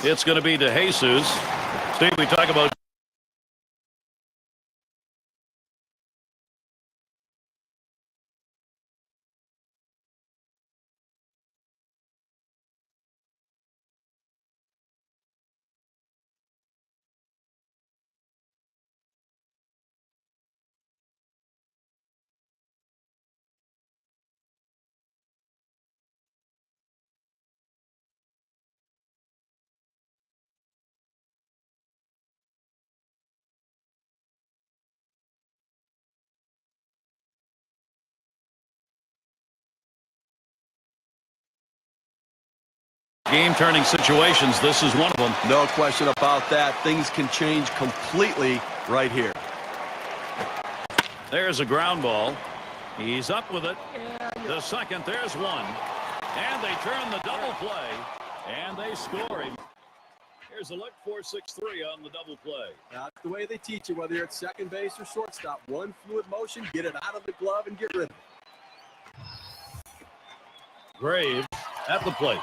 It's going to be to Jesus. Steve, we talk about game-turning situations. This is one of them. No question about that. Things can change completely right here. There's a ground ball. He's up with it. The second, there's one. And they turn the double play. And they score him. Here's a look, 4-6-3 on the double play. That's the way they teach you, whether you're at second base or shortstop. One fluid motion, get it out of the glove and get rid of it. Graves at the plate.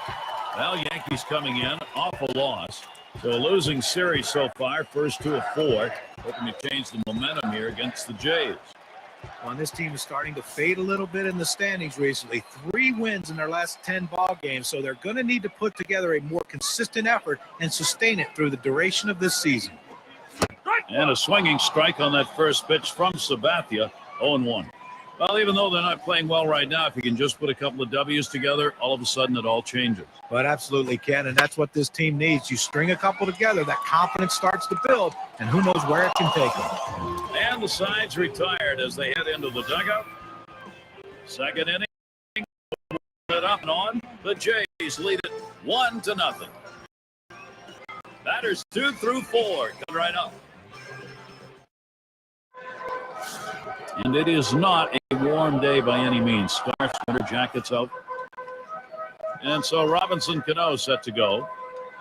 Well, Yankees coming in off a loss. So a losing series so far, first 2 of 4. Hoping to change the momentum here against the Jays. Well, this team is starting to fade a little bit in the standings recently. 3 wins in their last 10 ball games, so they're going to need to put together a more consistent effort and sustain it through the duration of this season. And a swinging strike on that first pitch from Sabathia, 0-1. Well, even though they're not playing well right now, if you can just put a couple of W's together, all of a sudden it all changes. But absolutely can, and that's what this team needs. You string a couple together, that confidence starts to build, and who knows where it can take them. And the sides retired as they head into the dugout. Second inning, it up and on. The Jays lead it 1-0. Batters 2 through 4 coming right up. And it is not a warm day by any means. Scarves, winter jackets out. And so Robinson Cano set to go.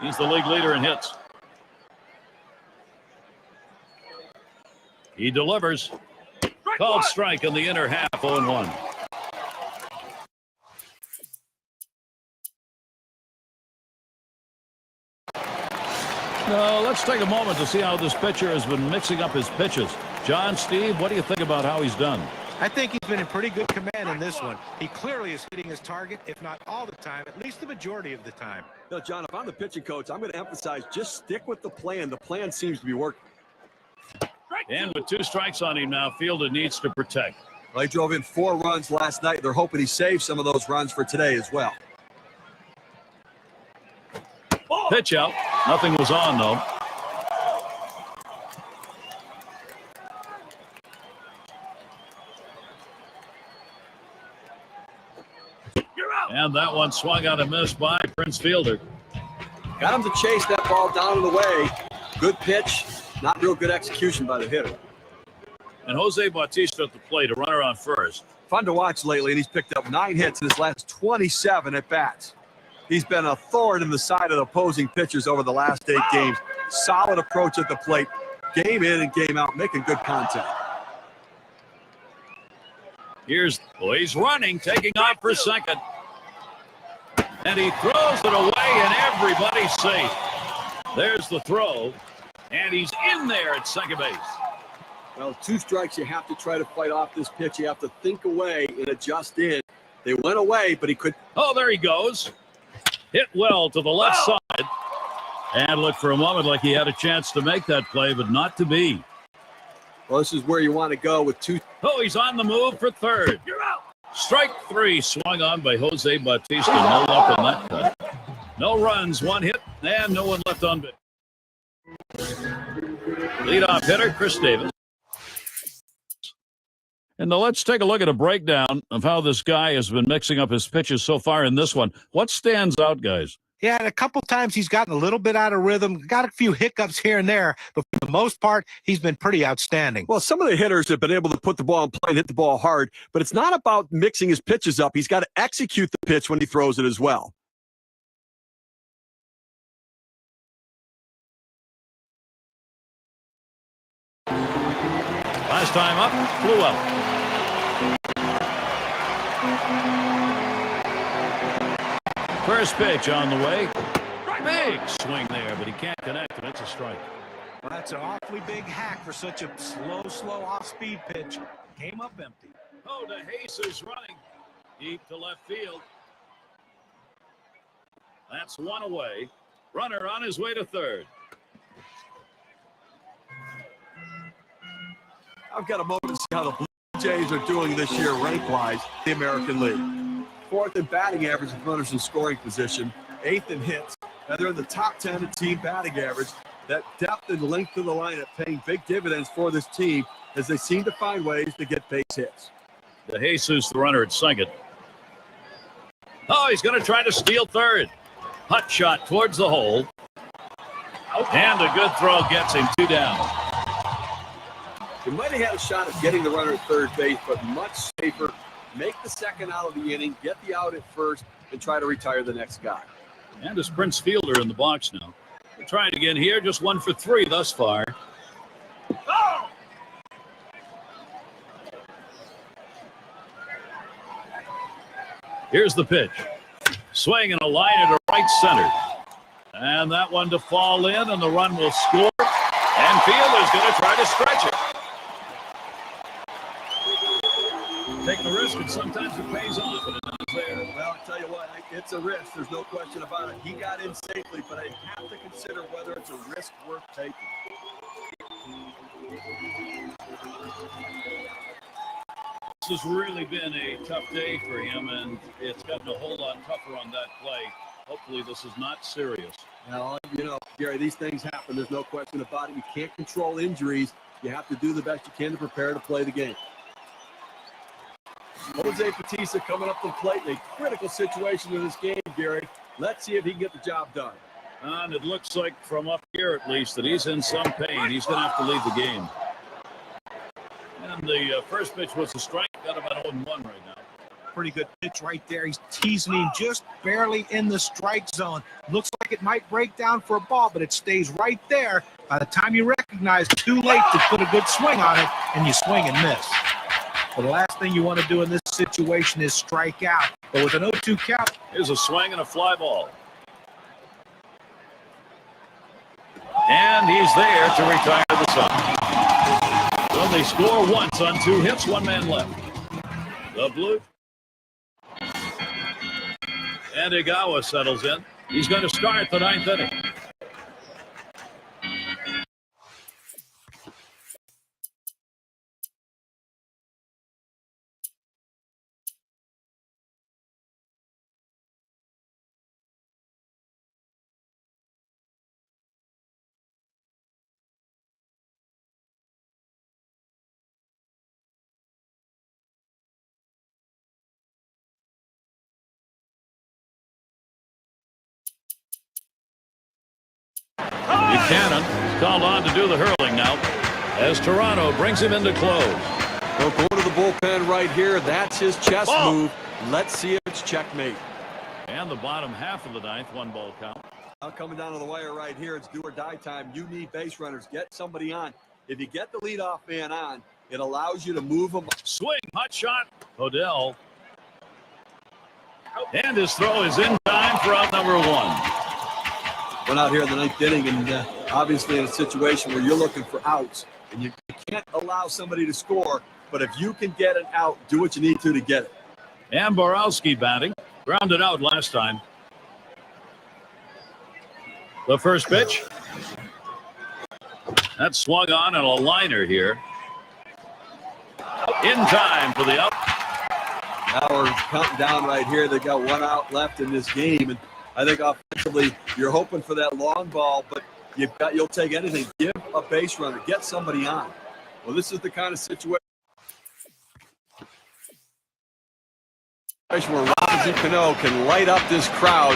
He's the league leader in hits. He delivers. Called strike in the inner half, 0-1. Now, let's take a moment to see how this pitcher has been mixing up his pitches. John, Steve, what do you think about how he's done? I think he's been in pretty good command in this one. He clearly is hitting his target, if not all the time, at least the majority of the time. No, John, if I'm the pitching coach, I'm going to emphasize just stick with the plan. The plan seems to be working. And with 2 strikes on him now, Fielder needs to protect. Well, he drove in 4 runs last night. They're hoping he saves some of those runs for today as well. Pitch out. Nothing was on, though. And that one swung out and missed by Prince Fielder. Got him to chase that ball down and away. Good pitch. Not real good execution by the hitter. And Jose Bautista at the plate, a runner on first. Fun to watch lately, and he's picked up 9 hits in his last 27 at-bats. He's been a thorn in the side of the opposing pitchers over the last 8 games. Solid approach at the plate. Game in and game out, making good contact. He's running, taking off for second. And he throws it away, and everybody's safe. There's the throw, and he's in there at second base. Well, 2 strikes, you have to try to fight off this pitch. You have to think away and adjust in. They went away, but he could. Oh, there he goes. Hit well to the left side. And looked for a moment like he had a chance to make that play, but not to be. Well, this is where you want to go with 2. Oh, he's on the move for third. You're out. Strike 3 swung on by Jose Bautista. No luck on that cut. No runs, 1 hit, and no one left on base. Leadoff hitter, Chris Davis. And now let's take a look at a breakdown of how this guy has been mixing up his pitches so far in this one. What stands out, guys? Yeah, and a couple times he's gotten a little bit out of rhythm, got a few hiccups here and there, but for the most part, he's been pretty outstanding. Well, some of the hitters have been able to put the ball in play and hit the ball hard, but it's not about mixing his pitches up. He's got to execute the pitch when he throws it as well. Last time up, flew out. First pitch on the way. Big swing there, but he can't connect, and it's a strike. Well, that's an awfully big hack for such a slow off-speed pitch. Came up empty. Oh, DeJesus running deep to left field. That's one away. Runner on his way to third. I've got a moment to see how the Blue Jays are doing this year rank-wise in the American League. Fourth in batting average with runners in scoring position. Eighth in hits. And they're in the top 10 in team batting average. That depth and length of the lineup paying big dividends for this team as they seem to find ways to get base hits. DeJesus, the runner at second. Oh, he's going to try to steal third. Hut shot towards the hole. And a good throw gets him 2 down. He might have had a shot at getting the runner at third base, but much safer. Make the second out of the inning, get the out at first, and try to retire the next guy. And a Prince Fielder in the box now. We're trying again here, just 1 for 3 thus far. Oh! Here's the pitch. Swing and a line to right center. And that one to fall in, and the run will score. And Fielder's going to try to stretch it. Take the risk, and sometimes it pays off, and it does there. Well, I'll tell you what, it's a risk. There's no question about it. He got in safely, but I have to consider whether it's a risk worth taking. This has really been a tough day for him, and it's gotten a whole lot tougher on that play. Hopefully this is not serious. Now, Gary, these things happen. There's no question about it. You can't control injuries. You have to do the best you can to prepare to play the game. Jose Bautista coming up to the plate in a critical situation in this game, Gary. Let's see if he can get the job done. And it looks like from up here at least that he's in some pain. He's going to have to leave the game. And the first pitch was a strike. Got about 0-1 right now. Pretty good pitch right there. He's teasing him just barely in the strike zone. Looks like it might break down for a ball, but it stays right there. By the time you recognize, too late to put a good swing on it, and you swing and miss. Well, the last thing you want to do in this situation is strike out. But with an 0-2 count, here's a swing and a fly ball. And he's there to retire the side. Well, they score once on 2 hits, 1 man left. The Blue. And Igawa settles in. He's going to start the 9th inning. Buchanan is called on to do the hurling now as Toronto brings him into close. Well, going to the bullpen right here. That's his chest move. Let's see if it's checkmate. And the bottom half of the 9th, 1-ball count. Now coming down to the wire right here, it's do or die time. You need base runners. Get somebody on. If you get the leadoff man on, it allows you to move them. Swing, hot shot. Odell. And his throw is in time for out number 1. Went out here in the 9th inning, and obviously in a situation where you're looking for outs, and you can't allow somebody to score, but if you can get an out, do what you need to get it. And Borowski batting. Grounded out last time. The first pitch. That's swung on and a liner here. In time for the out. Now we're counting down right here. They got 1 out left in this game, and I think offensively you're hoping for that long ball, but you'll take anything. Give a base runner, get somebody on. Well, this is the kind of situation where Robinson Cano can light up this crowd.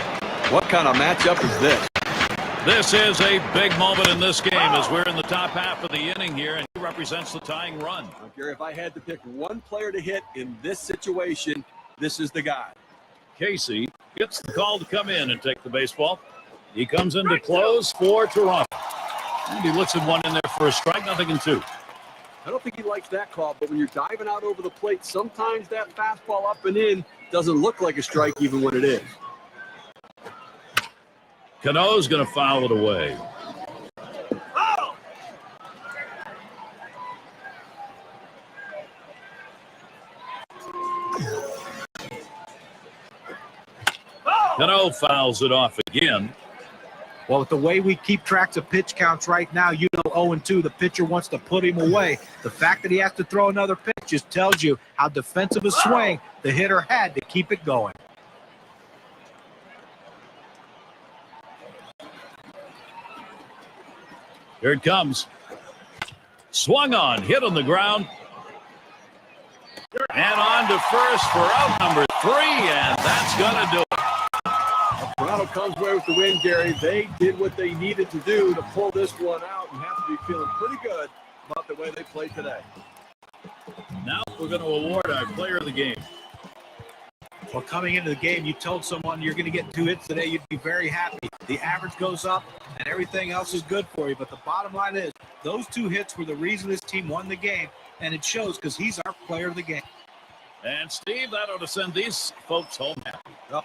What kind of matchup is this? This is a big moment in this game as we're in the top half of the inning here, and he represents the tying run. Now, Gary, if I had to pick one player to hit in this situation, this is the guy. Casey gets the call to come in and take the baseball. He comes in to close for Toronto. And he looks at 1 in there for a strike, nothing in 2. I don't think he likes that call, but when you're diving out over the plate, sometimes that fastball up and in doesn't look like a strike even when it is. Cano's going to foul it away. Cano fouls it off again. Well, with the way we keep tracks of pitch counts right now, 0-2, the pitcher wants to put him away. The fact that he has to throw another pitch just tells you how defensive a swing the hitter had to keep it going. Here it comes. Swung on, hit on the ground. And on to first for out number 3, and that's going to do it. Toronto comes away with the win, Gary. They did what they needed to do to pull this one out and have to be feeling pretty good about the way they played today. Now we're going to award our player of the game. Well, coming into the game, you told someone you're going to get 2 hits today, you'd be very happy. The average goes up and everything else is good for you. But the bottom line is those 2 hits were the reason this team won the game, and it shows because he's our player of the game. And Steve, that ought to send these folks home happy. Yep.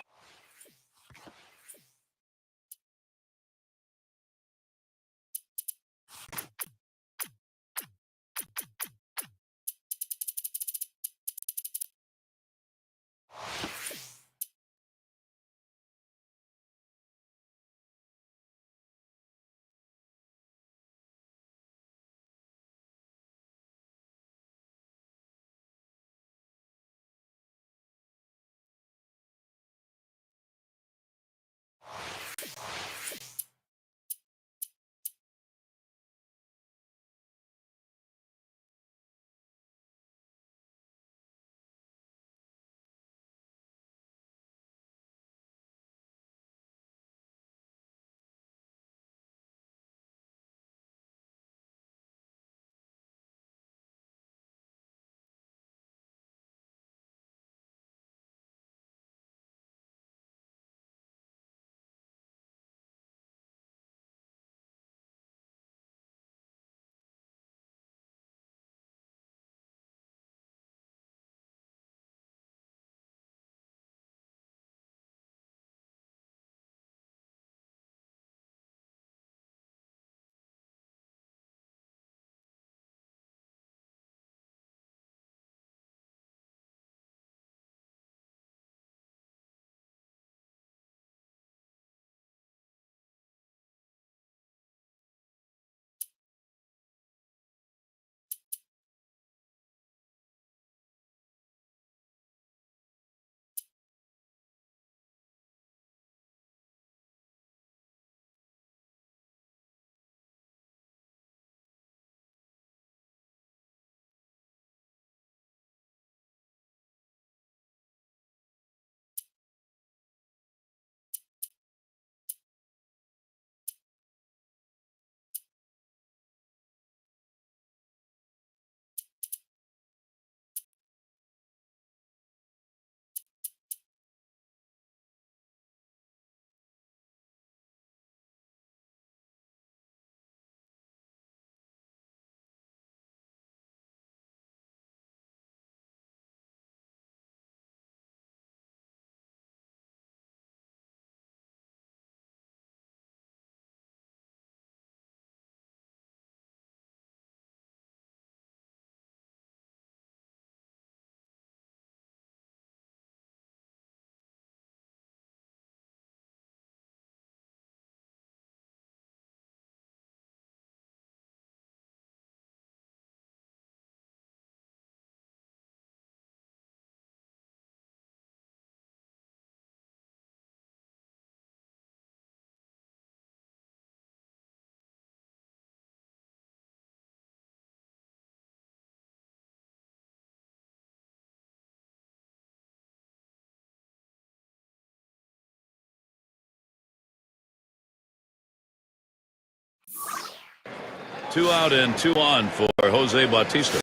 Two out and 2 on for Jose Bautista.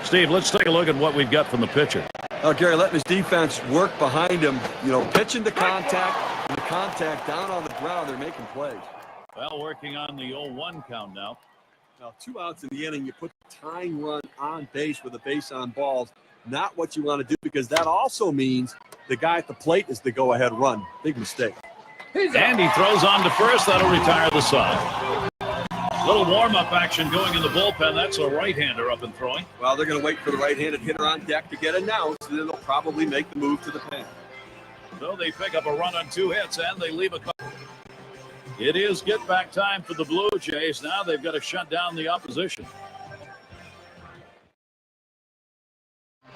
Steve, let's take a look at what we've got from the pitcher. Gary, letting his defense work behind him, pitching to contact, and the contact down on the ground, they're making plays. Well, working on the 0-1 count now. Now, 2 outs in the inning, you put the tying run on base with a base on balls. Not what you want to do, because that also means the guy at the plate is the go-ahead run. Big mistake. And he throws on to first. That'll retire the side. Little warm-up action going in the bullpen. That's a right-hander up and throwing. Well, they're going to wait for the right-handed hitter on deck to get announced, and then they'll probably make the move to the pen. So they pick up a run on 2 hits, and they leave a couple. It is get-back time for the Blue Jays. Now they've got to shut down the opposition.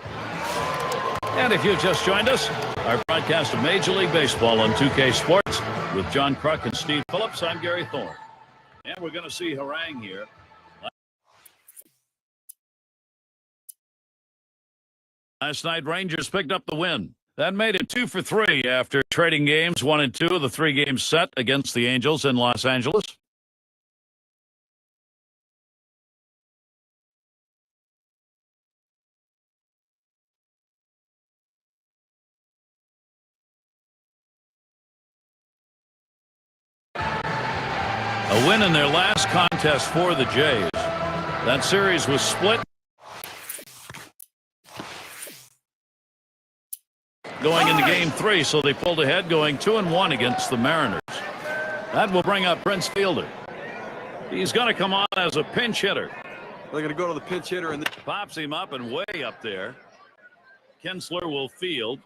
And if you've just joined us, our broadcast of Major League Baseball on 2K Sports with John Kruk and Steve Phillips. I'm Gary Thorne. And we're going to see Harang here. Last night, Rangers picked up the win. That made it 2 for 3 after trading games 1 and 2 of the 3-game set against the Angels in Los Angeles. A win in their last contest for the Jays. That series was split going into Game 3, so they pulled ahead going 2-1 against the Mariners. That will bring up Prince Fielder. He's going to come on as a pinch hitter. They're going to go to the pinch hitter and Pops him up and way up there. Kinsler will field.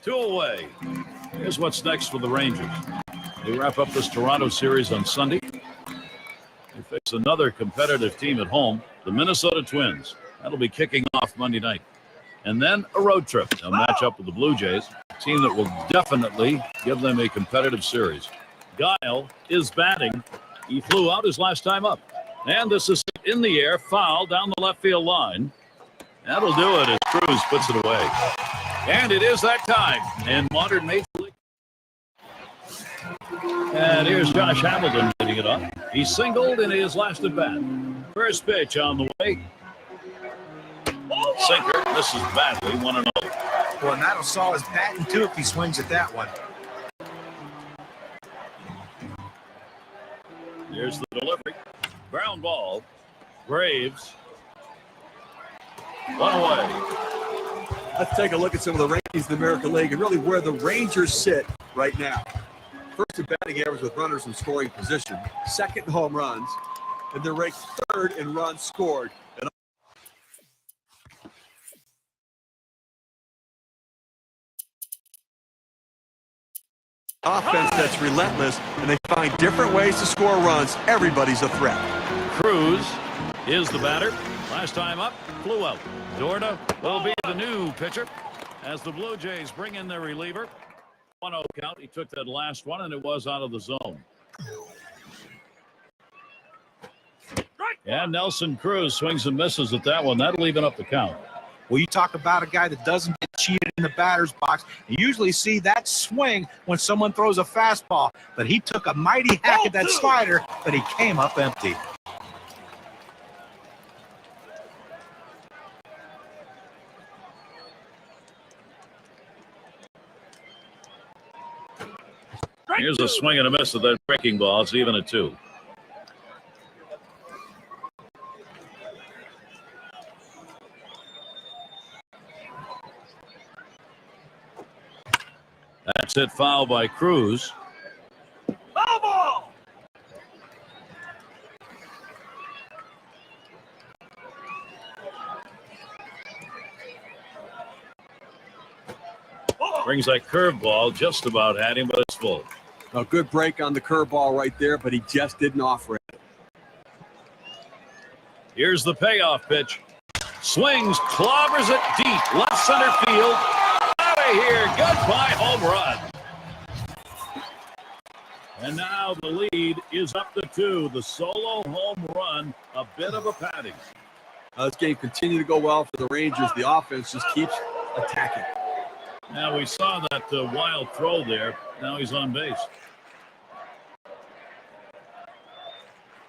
2 away. Here's what's next for the Rangers. They wrap up this Toronto series on Sunday. They face another competitive team at home, the Minnesota Twins. That'll be kicking off Monday night. And then a road trip, a matchup with the Blue Jays, a team that will definitely give them a competitive series. Guile is batting. He flew out his last time up. And this is in the air, foul down the left field line. That'll do it as Cruz puts it away. And it is that time in modern Major League. And here's Josh Hamilton hitting it up. He singled in his last at bat. First pitch on the way. Sinker misses badly, 1-0. Well, and that'll saw his batting too if he swings at that one. Here's the delivery. Ground ball. Braves. 1 away. let's take a look at some of the rankings in the American League and really where the Rangers sit right now. First in batting average with runners in scoring position, second in home runs, and they're ranked third in runs scored. And offense that's relentless, and they find different ways to score runs. Everybody's a threat. Cruz is the batter. Last time up, flew out. Dorda will be the new pitcher as the Blue Jays bring in their reliever. 1-0 count. He took that last one, and it was out of the zone. And Nelson Cruz swings and misses at that one. That'll even up the count. Well, you talk about a guy that doesn't get cheated in the batter's box. You usually see that swing when someone throws a fastball, but he took a mighty hack at that slider, but he came up empty. Here's a swing and a miss of that breaking ball. It's even at 2. That's it, foul by Cruz. Foul ball! Brings that curveball, just about had him, but it's full. A good break on the curveball right there, but he just didn't offer it. Here's the payoff pitch. Swings, clobbers it deep, left center field. Out of here, goodbye home run. And now the lead is up to 2. The solo home run, a bit of a padding. This game continued to go well for the Rangers. The offense just keeps attacking. Now we saw that wild throw there. Now he's on base.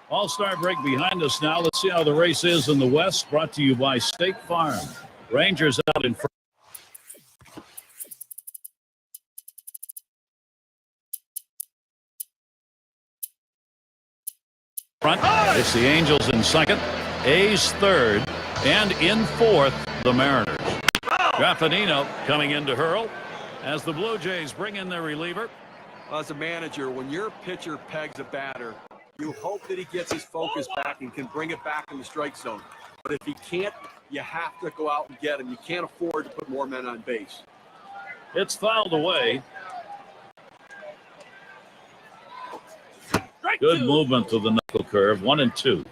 All-Star break behind us now. Let's see how the race is in the West. Brought to you by State Farm. Rangers out in front. It's the Angels in second, A's third, and in fourth, the Mariners. Graffinino coming in to hurl, as the Blue Jays bring in their reliever. As a manager, when your pitcher pegs a batter, you hope that he gets his focus back and can bring it back in the strike zone. But if he can't, you have to go out and get him. You can't afford to put more men on base. It's fouled away. Good movement to the knuckle curve, 1-2.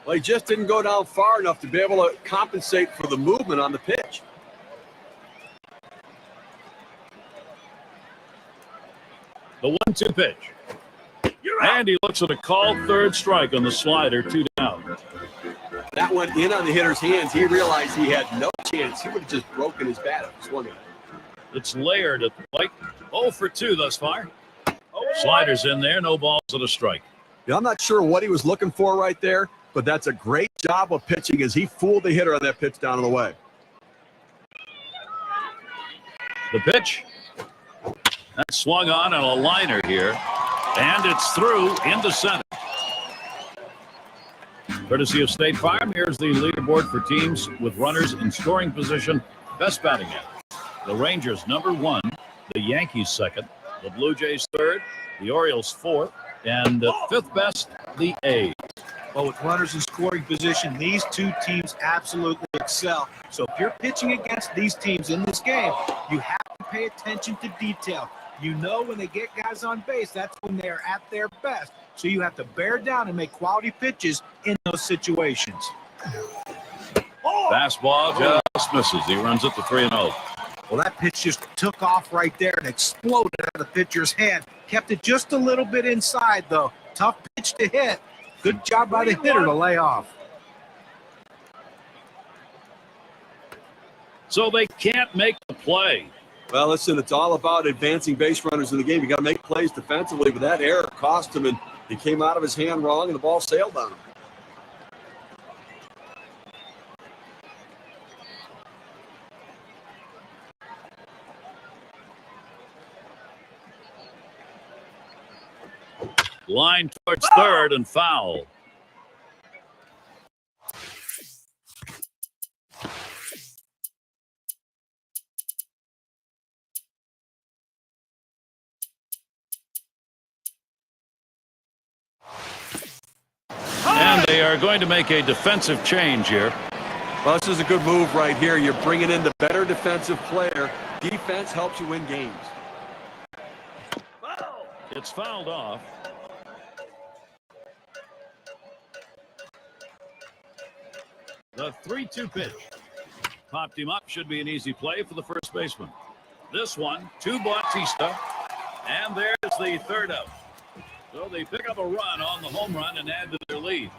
Well, he just didn't go down far enough to be able to compensate for the movement on the pitch. The 1-2 pitch. And he looks at a called third strike on the slider, 2 down. That went in on the hitter's hands. He realized he had no chance. He would have just broken his bat if he swung it. It's layered at the plate. 0 for 2 thus far. Sliders in there, no balls and a strike. Yeah, I'm not sure what he was looking for right there, but that's a great job of pitching as he fooled the hitter on that pitch down and away. The pitch. That's swung on a liner here. And it's through into center. Courtesy of State Farm, here's the leaderboard for teams with runners in scoring position. Best batting average. The Rangers number 1, the Yankees second, the Blue Jays third, the Orioles fourth, and fifth best, the A's. Well, with runners in scoring position, these two teams absolutely excel. So if you're pitching against these teams in this game, you have to pay attention to detail. You know when they get guys on base, that's when they're at their best. So you have to bear down and make quality pitches in those situations. Fastball just misses. He runs it to 3-0. Well, that pitch just took off right there and exploded out of the pitcher's hand. Kept it just a little bit inside, though. Tough pitch to hit. Good job by the hitter to lay off. So they can't make the play. Well, listen, it's all about advancing base runners in the game. You got to make plays defensively, but that error cost him, and he came out of his hand wrong, and the ball sailed on him. Line towards third and foul. And they are going to make a defensive change here. Well, this is a good move right here. You're bringing in the better defensive player. Defense helps you win games. It's fouled off. The 3-2 pitch. Popped him up. Should be an easy play for the first baseman. This one to Bautista. And there's the third out. So they pick up a run on the home run and add to their lead.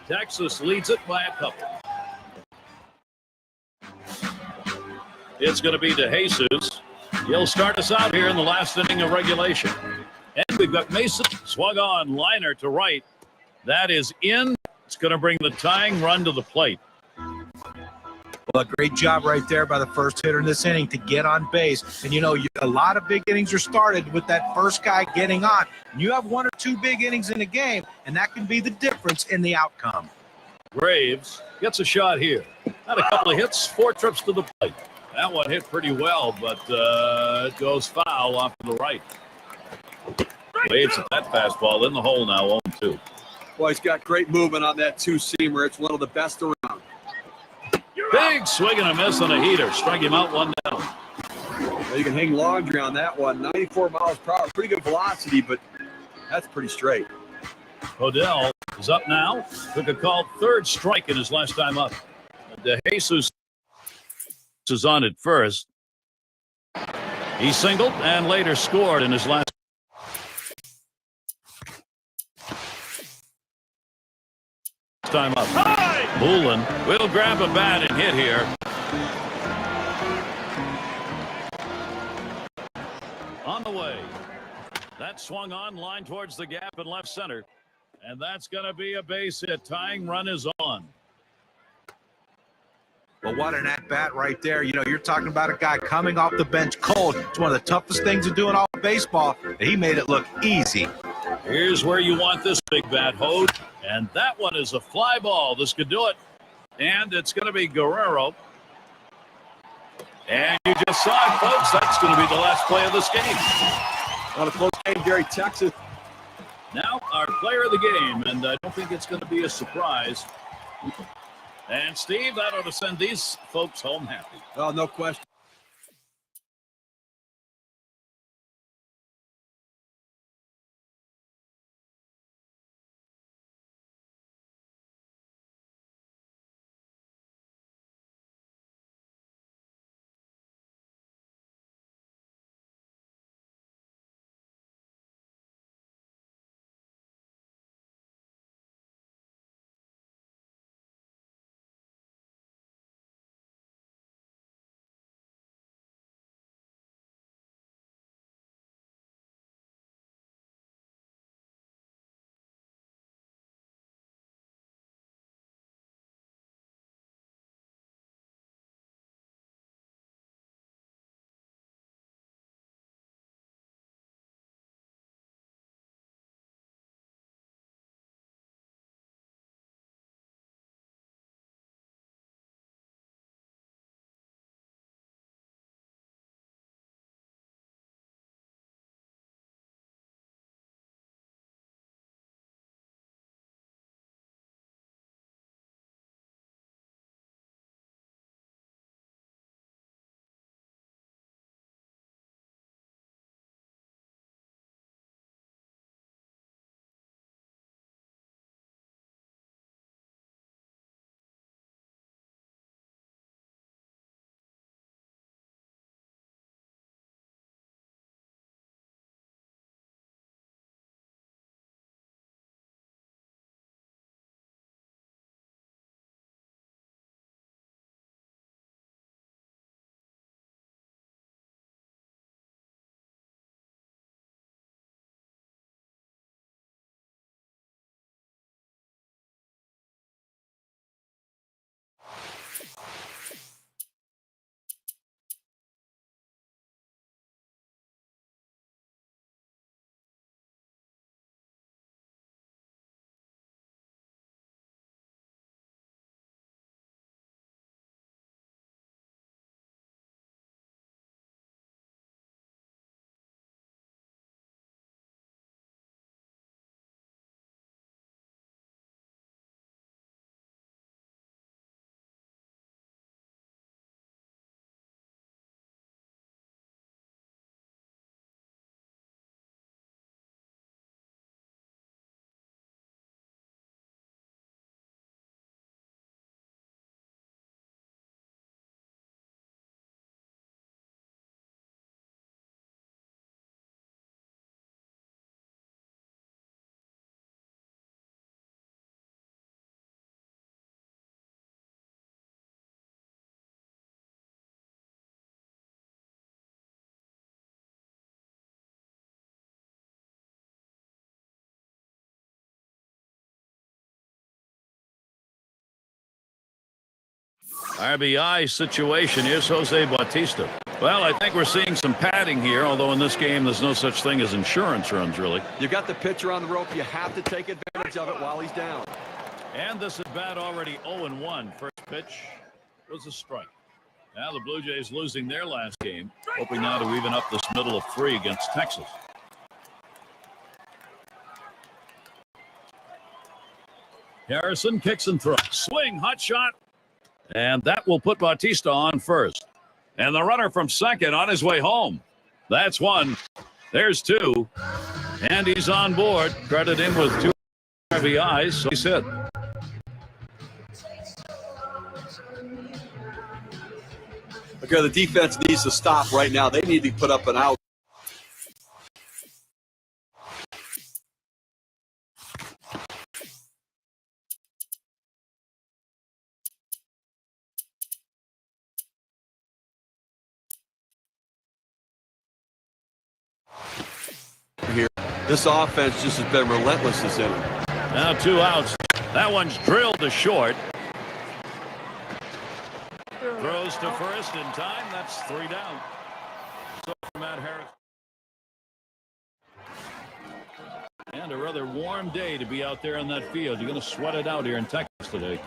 Texas leads it by a couple. It's going to be DeJesus. He'll start us out here in the last inning of regulation. And we've got Mason swung on, liner to right. That is in. It's going to bring the tying run to the plate. Well, a great job right there by the first hitter in this inning to get on base. And, you know, a lot of big innings are started with that first guy getting on. You have 1 or 2 big innings in a game, and that can be the difference in the outcome. Graves gets a shot here. Had a couple of hits, 4 trips to the plate. That one hit pretty well, but it goes foul off to the right. Waves at that fastball in the hole now, 0-2. Boy, he's got great movement on that two-seamer. It's one of the best around. Big swing and a miss on a heater. Strike him out, 1 down. Well, you can hang laundry on that one. 94 miles per hour. Pretty good velocity, but that's pretty straight. Odell is up now. Took a called third strike in his last time up. DeJesus is on at first. He singled and later scored in his last. Time up. Bullen will grab a bat and hit here. On the way. That swung on, line towards the gap in left center. And that's going to be a base hit. Tying run is on. Well, what an at-bat right there. You know, you're talking about a guy coming off the bench cold. It's one of the toughest things to do in all of baseball. He made it look easy. Here's where you want this big bat, Hode. And that one is a fly ball. This could do it. And it's going to be Guerrero. And you just saw it, folks. That's going to be the last play of this game. On a close game, Gary, Texas. Now, our player of the game, and I don't think it's going to be a surprise. And, Steve, that ought to send these folks home happy. Oh, no question. RBI situation. Here's Jose Bautista. Well, I think we're seeing some padding here, although in this game there's no such thing as insurance runs, really. You got the pitcher on the rope. You have to take advantage of it while he's down. And this at bat already 0-1. First pitch was a strike. Now the Blue Jays losing their last game, hoping now to even up this middle of 3 against Texas. Harrison kicks and throws. Swing, hot shot. And that will put Bautista on first. And the runner from second on his way home. That's 1. There's 2. And he's on board. Credit him with 2 RBIs. So he's hit. Okay, the defense needs to stop right now. They need to put up an out. Here, this offense just has been relentless this inning. Now 2 outs. That one's drilled to short. Throws to first in time. That's 3 down. So Matt Harris. And a rather warm day to be out there in that field. You're going to sweat it out here in Texas today.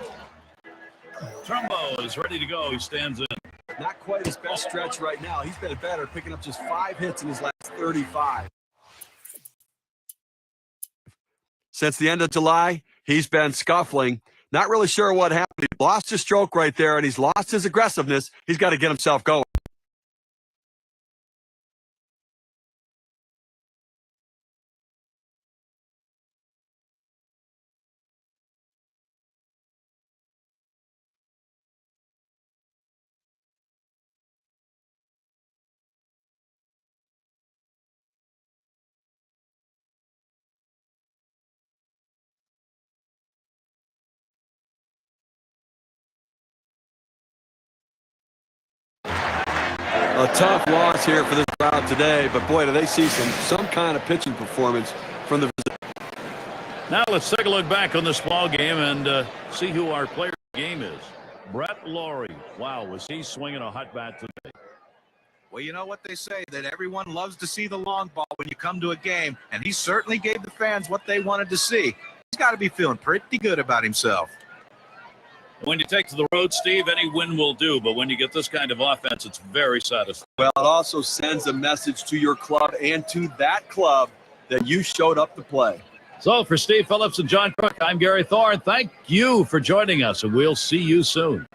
Trumbo is ready to go. He stands in. Not quite his best stretch right now. He's been better, picking up just 5 hits in his last 35. Since the end of July, he's been scuffling. Not really sure what happened. He lost his stroke right there, and he's lost his aggressiveness. He's got to get himself going. A tough loss here for this crowd today, but boy, do they see some kind of pitching performance from the visitor. Now let's take a look back on this ball game and see who our player of the game is. Brett Laurie. Wow, was he swinging a hot bat today? Well, you know what they say, that everyone loves to see the long ball when you come to a game, and he certainly gave the fans what they wanted to see. He's got to be feeling pretty good about himself. When you take to the road, Steve, any win will do, but when you get this kind of offense, it's very satisfying. Well, it also sends a message to your club and to that club that you showed up to play. So for Steve Phillips and John Cook, I'm Gary Thorne. Thank you for joining us, and we'll see you soon.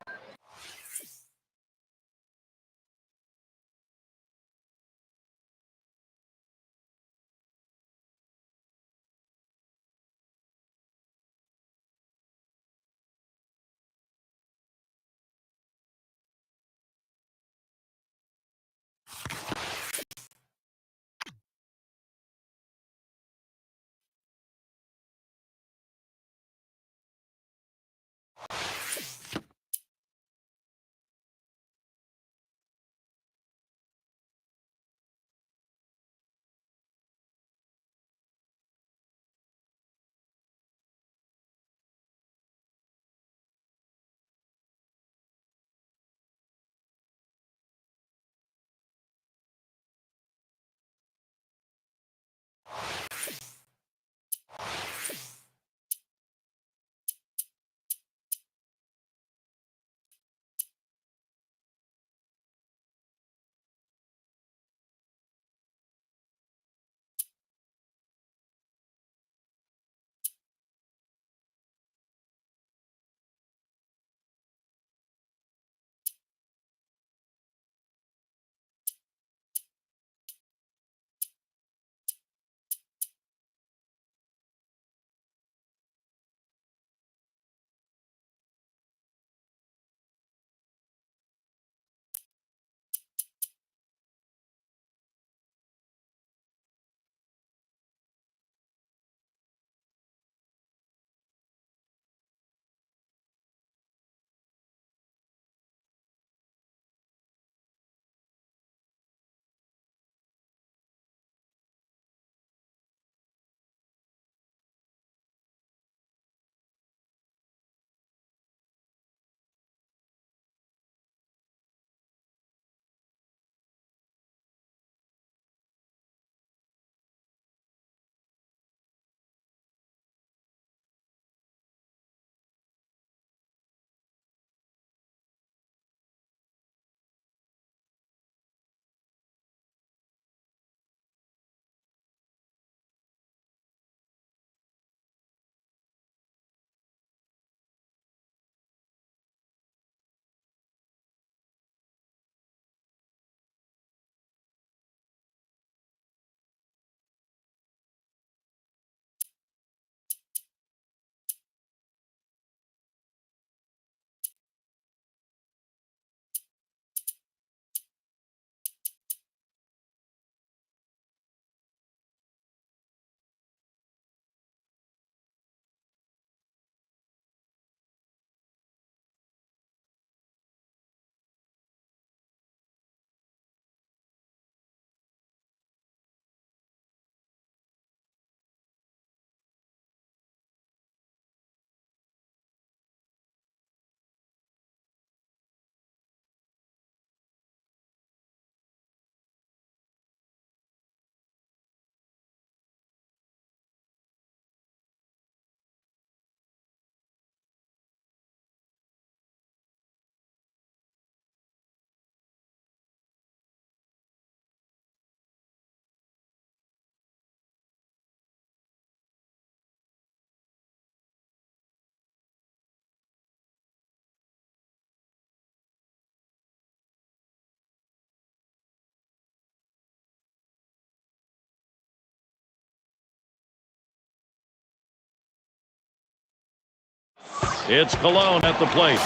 It's Cologne at the plate.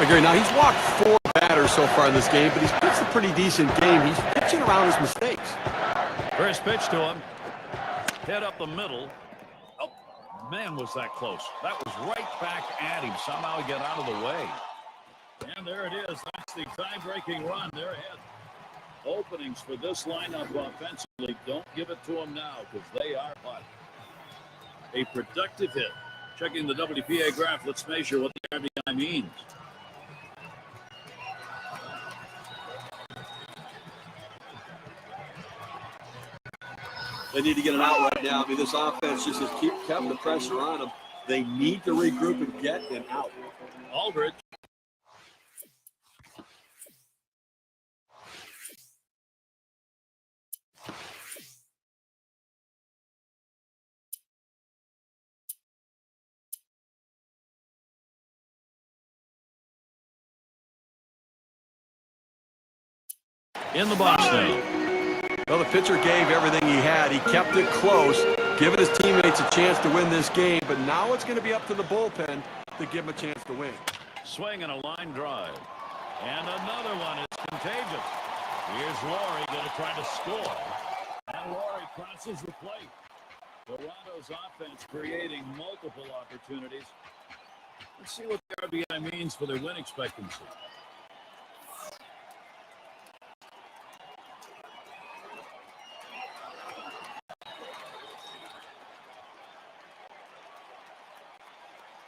Okay, now he's walked 4 batters so far in this game, but he's pitched a pretty decent game. He's pitching around his mistakes. First pitch to him. Hit up the middle. Oh, man, was that close. That was right back at him. Somehow he got out of the way. And there it is. That's the tie-breaking run. They're ahead. Openings for this lineup offensively. Don't give it to them now because they are hot. A productive hit. Checking the WPA graph. Let's measure what the RBI means. They need to get an out right now. I mean, this offense just has kept the pressure on them. They need to regroup and get an out. Aldridge. In the box now. Well, the pitcher gave everything he had. He kept it close, giving his teammates a chance to win this game. But now it's going to be up to the bullpen to give him a chance to win. Swing and a line drive. And another one is contagious. Here's Laurie going to try to score. And Laurie crosses the plate. Toronto's offense creating multiple opportunities. Let's see what the RBI means for their win expectancy.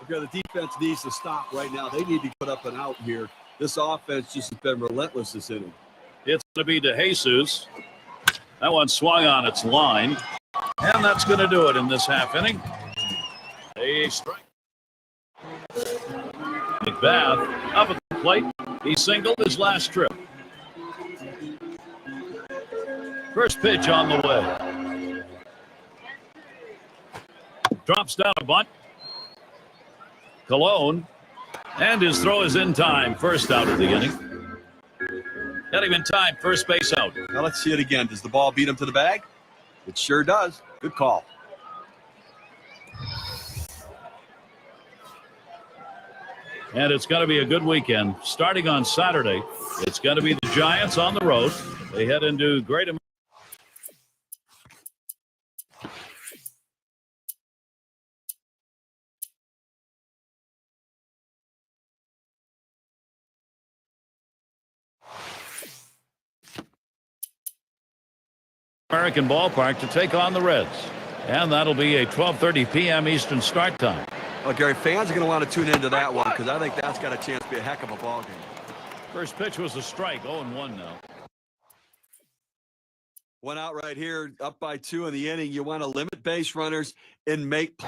Okay, the defense needs to stop right now. They need to put up an out here. This offense just has been relentless this inning. It's going to be DeJesus. That one swung on its line. And that's going to do it in this half inning. A strike. McBath up at the plate. He singled his last trip. First pitch on the way. Drops down a bunt. Cologne, and his throw is in time. First out of the inning. Got him in time. First base out. Now let's see it again. Does the ball beat him to the bag? It sure does. Good call. And it's going to be a good weekend. Starting on Saturday, it's going to be the Giants on the road. They head into Great America. American Ballpark to take on the Reds. And that'll be a 12:30 p.m. Eastern start time. Well, Gary, fans are going to want to tune into that one because I think that's got a chance to be a heck of a ball game. First pitch was a strike, 0-1 now. One out right here, up by 2 in the inning. You want to limit base runners and make.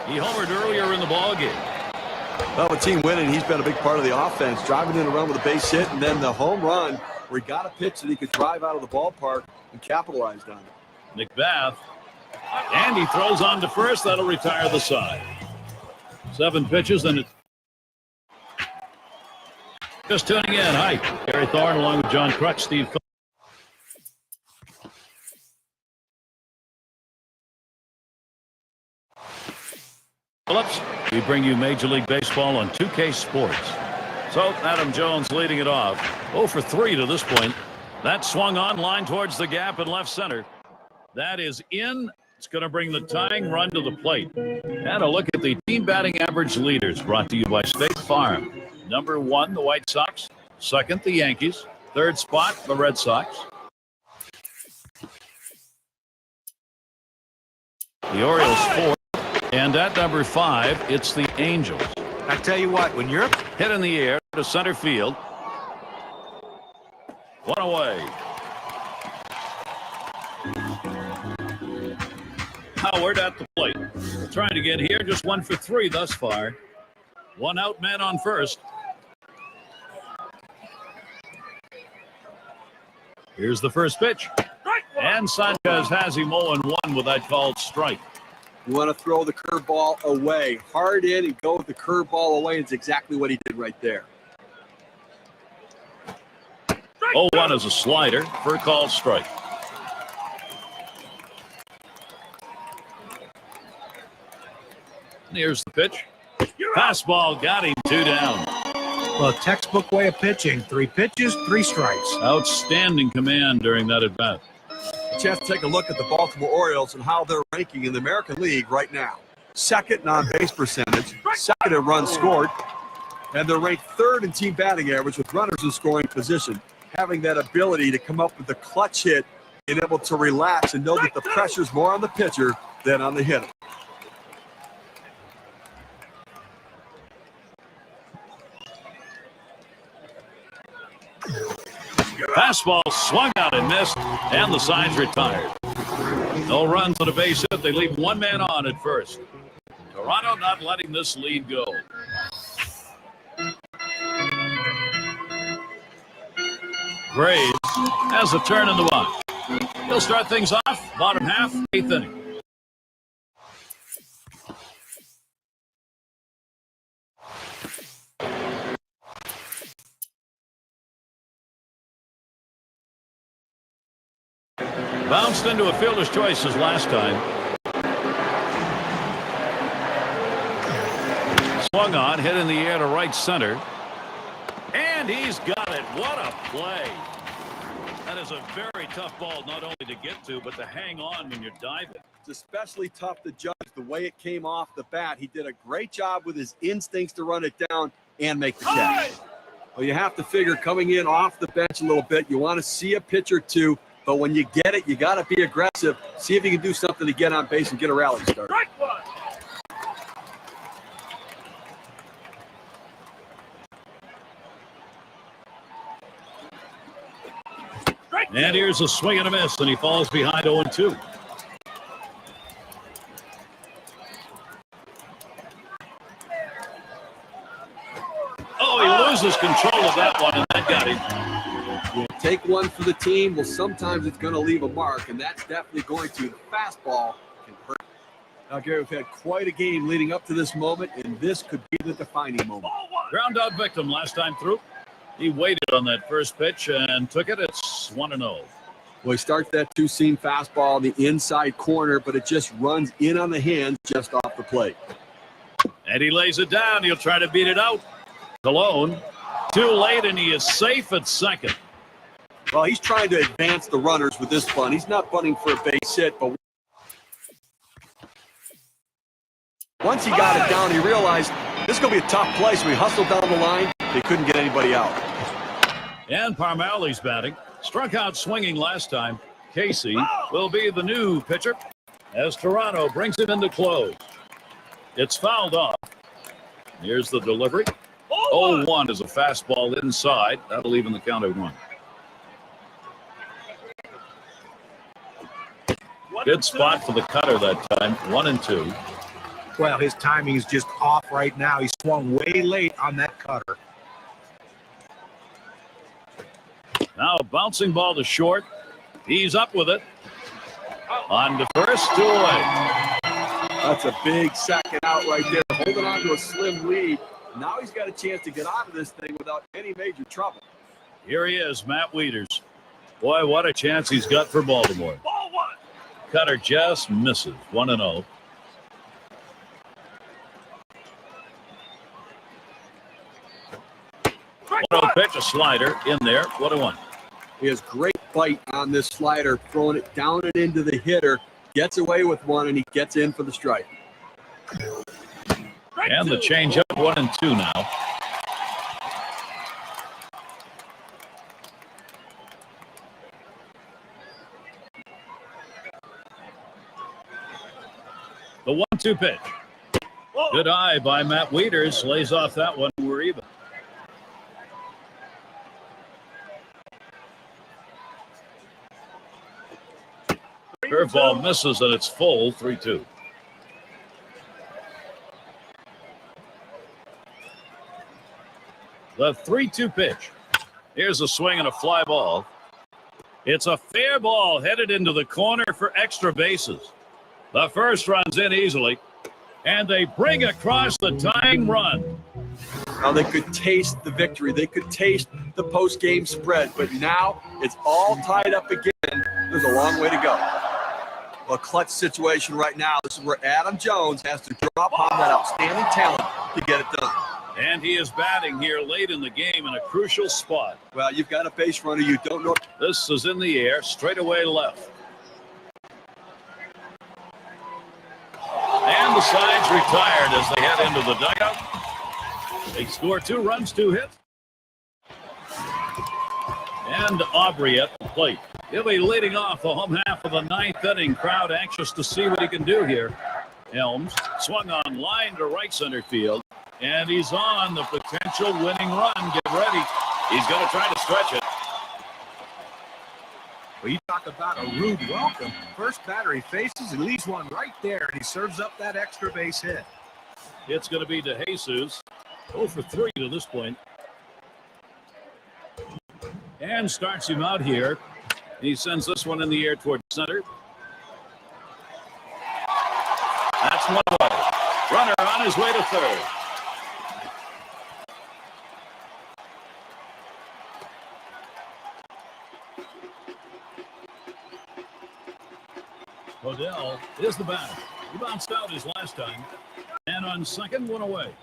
He homered earlier in the ballgame. Well, with team winning, he's been a big part of the offense, driving in a run with a base hit, and then the home run where he got a pitch that he could drive out of the ballpark and capitalized on it. McBath, and he throws on to first. That'll retire the side. 7 pitches, and it's just tuning in. Hi, Gary Thorne, along with John Crutch, Steve. Phillips, we bring you Major League Baseball on 2K Sports. So Adam Jones leading it off. 0 for 3 to this point. That swung on line towards the gap in left center. That is in. It's going to bring the tying run to the plate. And a look at the team batting average leaders brought to you by State Farm. Number 1, the White Sox. 2nd, the Yankees. 3rd spot, the Red Sox. The Orioles 4th. And at number 5, it's the Angels. I tell you what, when you're hit in the air to center field. 1 away. Howard at the plate. Trying to get here. Just 1 for 3 thus far. 1 out, man on first. Here's the first pitch. And Sanchez has him 0-1 with that called strike. You want to throw the curveball away. Hard in and go with the curveball away. It's exactly what he did right there. 0-1 is a slider for a called strike. And here's the pitch. Fastball got him 2 down. Well, textbook way of pitching. 3 pitches, 3 strikes. Outstanding command during that at-bat. A chance to take a look at the Baltimore Orioles and how they're ranking in the American League right now. Second in on-base percentage, second in runs scored, and they're ranked third in team batting average with runners in scoring position. Having that ability to come up with the clutch hit and able to relax and know that the pressure's more on the pitcher than on the hitter. Fastball swung out and missed, and the side's retired. No runs on a base hit. They leave 1 man on at first. Toronto not letting this lead go. Graves has a turn in the box. He'll start things off, bottom half, 8th inning. Bounced into a fielder's choices last time. Swung on, hit in the air to right center. And he's got it. What a play. That is a very tough ball not only to get to, but to hang on when you're diving. It's especially tough to judge the way it came off the bat. He did a great job with his instincts to run it down and make the catch. Well, you have to figure coming in off the bench a little bit, you want to see a pitch or two. But when you get it, you got to be aggressive. See if you can do something to get on base and get a rally started. And here's a swing and a miss, and he falls behind 0-2. Oh, he loses control of that one, and that got him. You take one for the team, well, sometimes it's going to leave a mark, and that's definitely going to. The fastball can hurt. Now, Gary, we've had quite a game leading up to this moment, and this could be the defining moment. Ground out victim last time through. He waited on that first pitch and took it. It's 1-0. Well, he starts that 2-seam fastball in the inside corner, but it just runs in on the hands just off the plate. And he lays it down. He'll try to beat it out. Alone. Too late, and he is safe at second. Well, he's trying to advance the runners with this bunt. He's not bunting for a base hit, but once he got it down, he realized this is going to be a tough play, so he hustled down the line. They couldn't get anybody out. And Parmali's batting. Struck out swinging last time. Casey will be the new pitcher as Toronto brings him into close. It's fouled off. Here's the delivery. 0-1 is a fastball inside. That'll even the count at 1. Good spot for the cutter that time. 1-2. Well, his timing is just off right now. He swung way late on that cutter. Now a bouncing ball to short. He's up with it. On to first, 2 away. That's a big second out right there. Holding on to a slim lead. Now he's got a chance to get out of this thing without any major trouble. Here he is, Matt Wieters. Boy, what a chance he's got for Baltimore. Cutter just misses. 1-0. Pitch, a slider in there. 1-1. He has great bite on this slider, throwing it down and into the hitter. Gets away with one, and he gets in for the strike. And the change up. 1-2 now. The 1-2 pitch. Good eye by Matt Wieters. Lays off that one. We're even. Curveball misses, and it's full. 3-2. The 3-2 pitch. Here's a swing and a fly ball. It's a fair ball headed into the corner for extra bases. The first runs in easily, and they bring across the tying run. Now they could taste the victory. They could taste the post-game spread, but now it's all tied up again. There's a long way to go. A clutch situation right now. This is where Adam Jones has to drop on that outstanding talent to get it done. And he is batting here late in the game in a crucial spot. Well, you've got a base runner. You don't know. This is in the air, straight away left. And the side's retired as they head into the dugout. They score 2 runs, 2 hits. And Aubrey at the plate. He'll be leading off the home half of the 9th inning. Crowd anxious to see what he can do here. Helms swung on line to right center field. And he's on the potential winning run. Get ready. He's going to try to stretch it. Well, you talk about a rude welcome. First batter he faces, he leaves one right there, and he serves up that extra base hit. It's going to be DeJesus. 0 for 3 to this point. And starts him out here. He sends this one in the air toward center. That's one away. Runner on his way to third. Odell is the batter. He bounced out his last time. And on second, 1 away.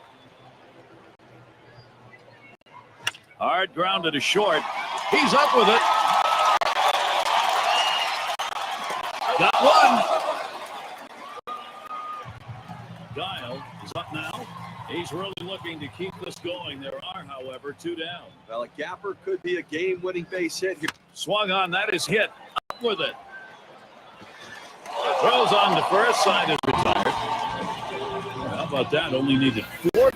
Hard grounded to short. He's up with it. Got one. Dial is up now. He's really looking to keep this going. There are, however, 2 down. Well, a gapper could be a game-winning base hit here. Swung on. That is hit. Up with it. Throws on the first side is retired. How about that? Only needed 4.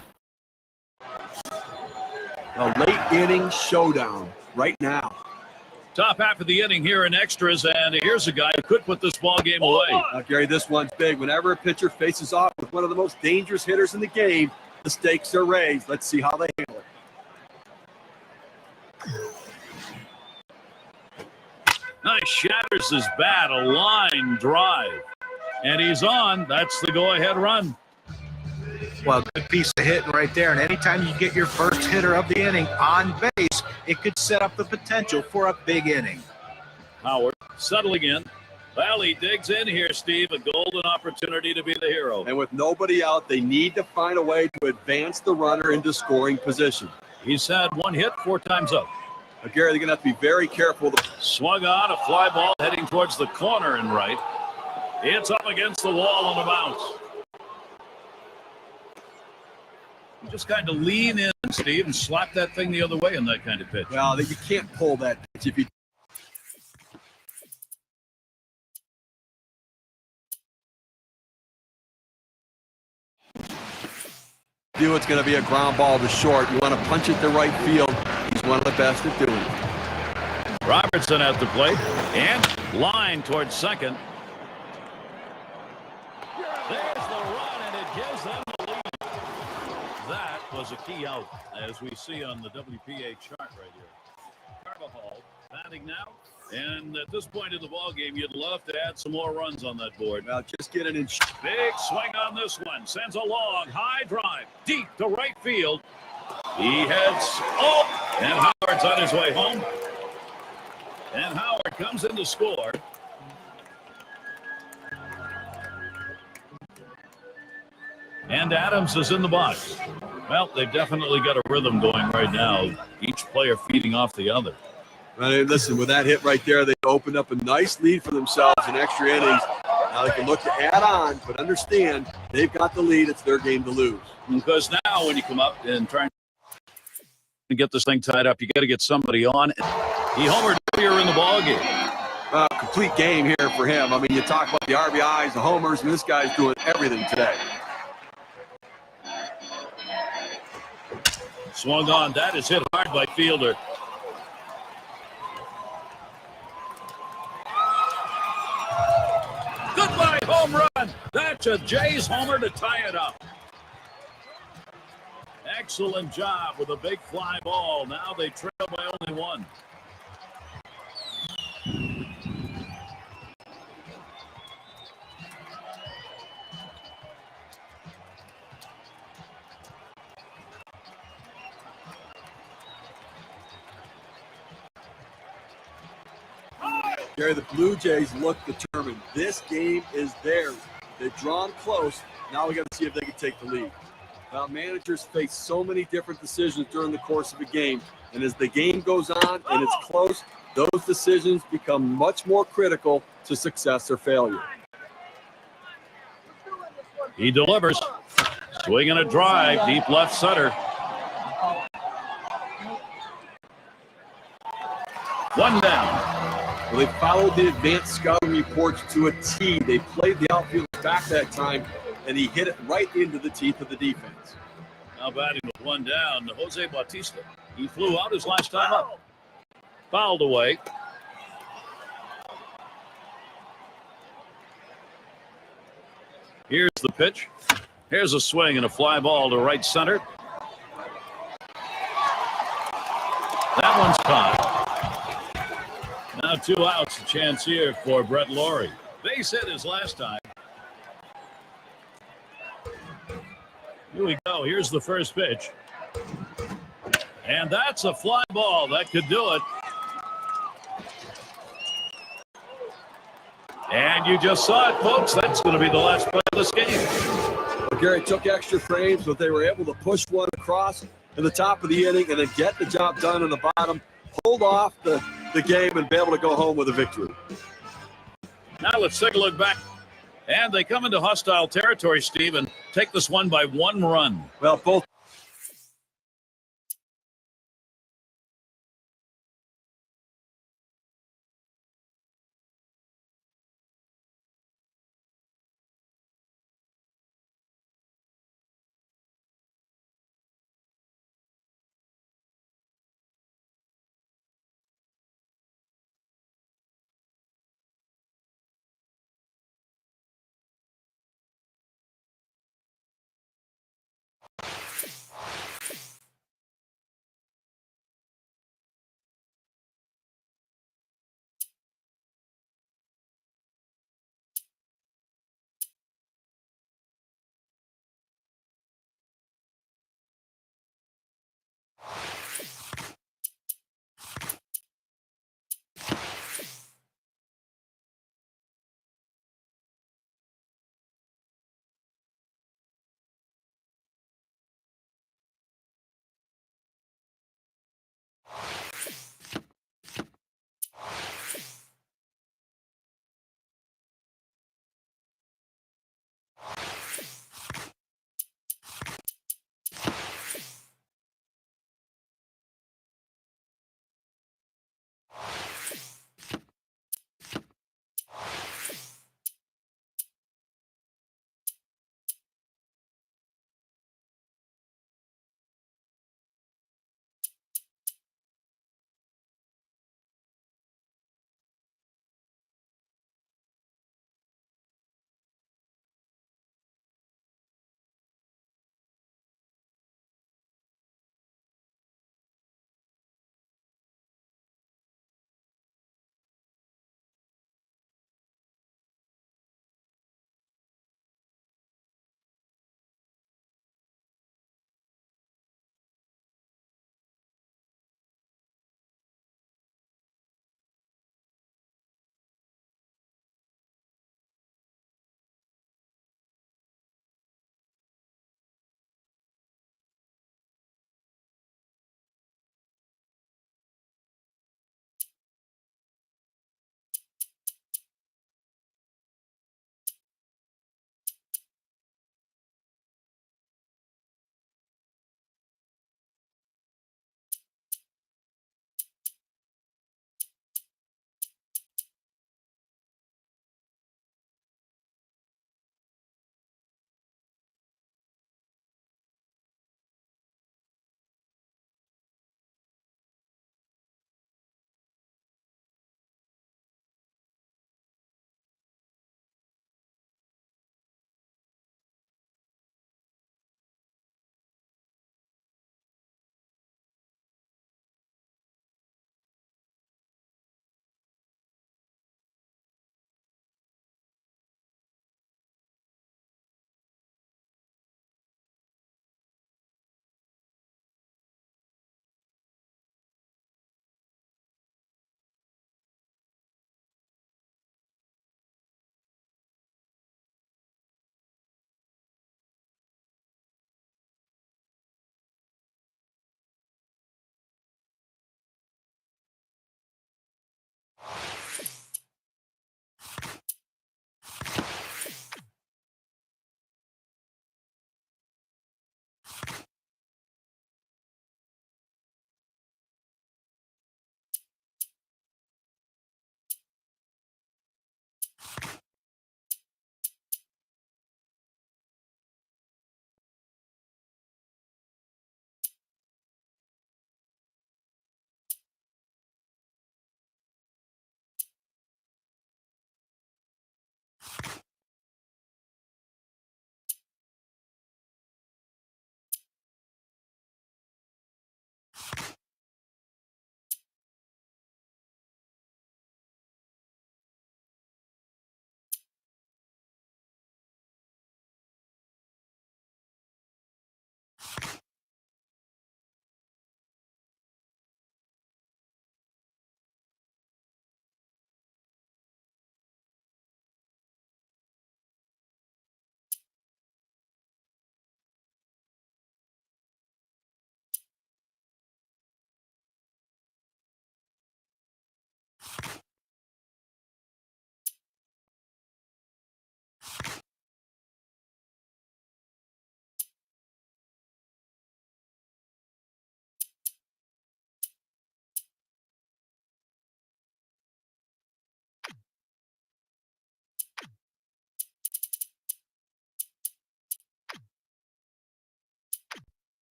A late inning showdown right now. Top half of the inning here in extras, and here's a guy who could put this ball game away. Gary, this one's big. Whenever a pitcher faces off with one of the most dangerous hitters in the game, the stakes are raised. Let's see how they handle it. Nice, shatters his bat, a line drive. And he's on. That's the go-ahead run. Well, good piece of hitting right there. And anytime you get your first hitter of the inning on base, it could set up the potential for a big inning. Howard settling in. Well, he digs in here, Steve. A golden opportunity to be the hero. And with nobody out, they need to find a way to advance the runner into scoring position. He's had 1 hit 4 times up. Gary, they're going to have to be very careful. Swung on, a fly ball heading towards the corner and right. It's up against the wall on the bounce. You just kind of lean in, Steve, and slap that thing the other way on that kind of pitch. Well, you can't pull that pitch if you do. It's going to be a ground ball to short. You want to punch it to right field. He's one of the best at doing it. Robertson at the plate and line towards second. There's the run, and it gives them the lead. That was a key out, as we see on the WPA chart right here. Carvajal batting now, and at this point in the ball game, you'd love to add some more runs on that board. Well, just get it in. Big swing on this one. Sends a long, high drive deep to right field. He heads up, and Howard's on his way home. And Howard comes in to score. And Adams is in the box. Well, they've definitely got a rhythm going right now. Each player feeding off the other. Well, listen, with that hit right there, they opened up a nice lead for themselves in extra innings. Now they can look to add on, but understand they've got the lead. It's their game to lose. Because now when you come up and try to get this thing tied up, you got to get somebody on. He homered earlier in the ball game. Complete game here for him. I mean, you talk about the RBIs, the homers, and this guy's doing everything today. Swung on. That is hit hard by fielder. Goodbye home run. That's a Jays homer to tie it up. Excellent job with a big fly ball. Now they trail by only 1. Gary, the Blue Jays look determined. This game is theirs. They've drawn close. Now we got to see if they can take the lead. Managers face so many different decisions during the course of a game, and as the game goes on and it's close, those decisions become much more critical to success or failure. He delivers. Swinging a drive, deep left center. One down. Well, they followed the advanced scouting reports to a T. They played the outfield back that time, and he hit it right into the teeth of the defense. Now batting with one down, Jose Bautista. He flew out his last time up. Fouled away. Here's the pitch. Here's a swing and a fly ball to right center. That one's caught. Now 2 outs. A chance here for Brett Laurie. Base hit his last time. Here we go. Here's the first pitch. And that's a fly ball. That could do it. And you just saw it, folks. That's going to be the last play of this game. Gary took extra frames, but they were able to push one across in the top of the inning and then get the job done in the bottom, hold off the game, and be able to go home with a victory. Now let's take a look back. And they come into hostile territory, Steve, and take this one by 1 run. Well, both.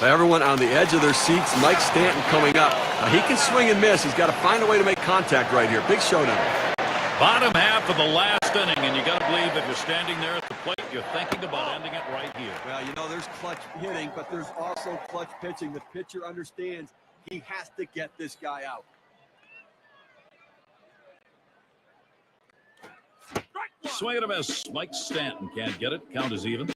Everyone on the edge of their seats. Mike Stanton coming up. He can swing and miss. He's got to find a way to make contact right here. Big showdown. Bottom half of the last inning, and you got to believe if you're standing there at the plate, you're thinking about ending it right here. Well, you know, there's clutch hitting, but there's also clutch pitching. The pitcher understands he has to get this guy out. Swing and a miss. Mike Stanton can't get it. Count is even.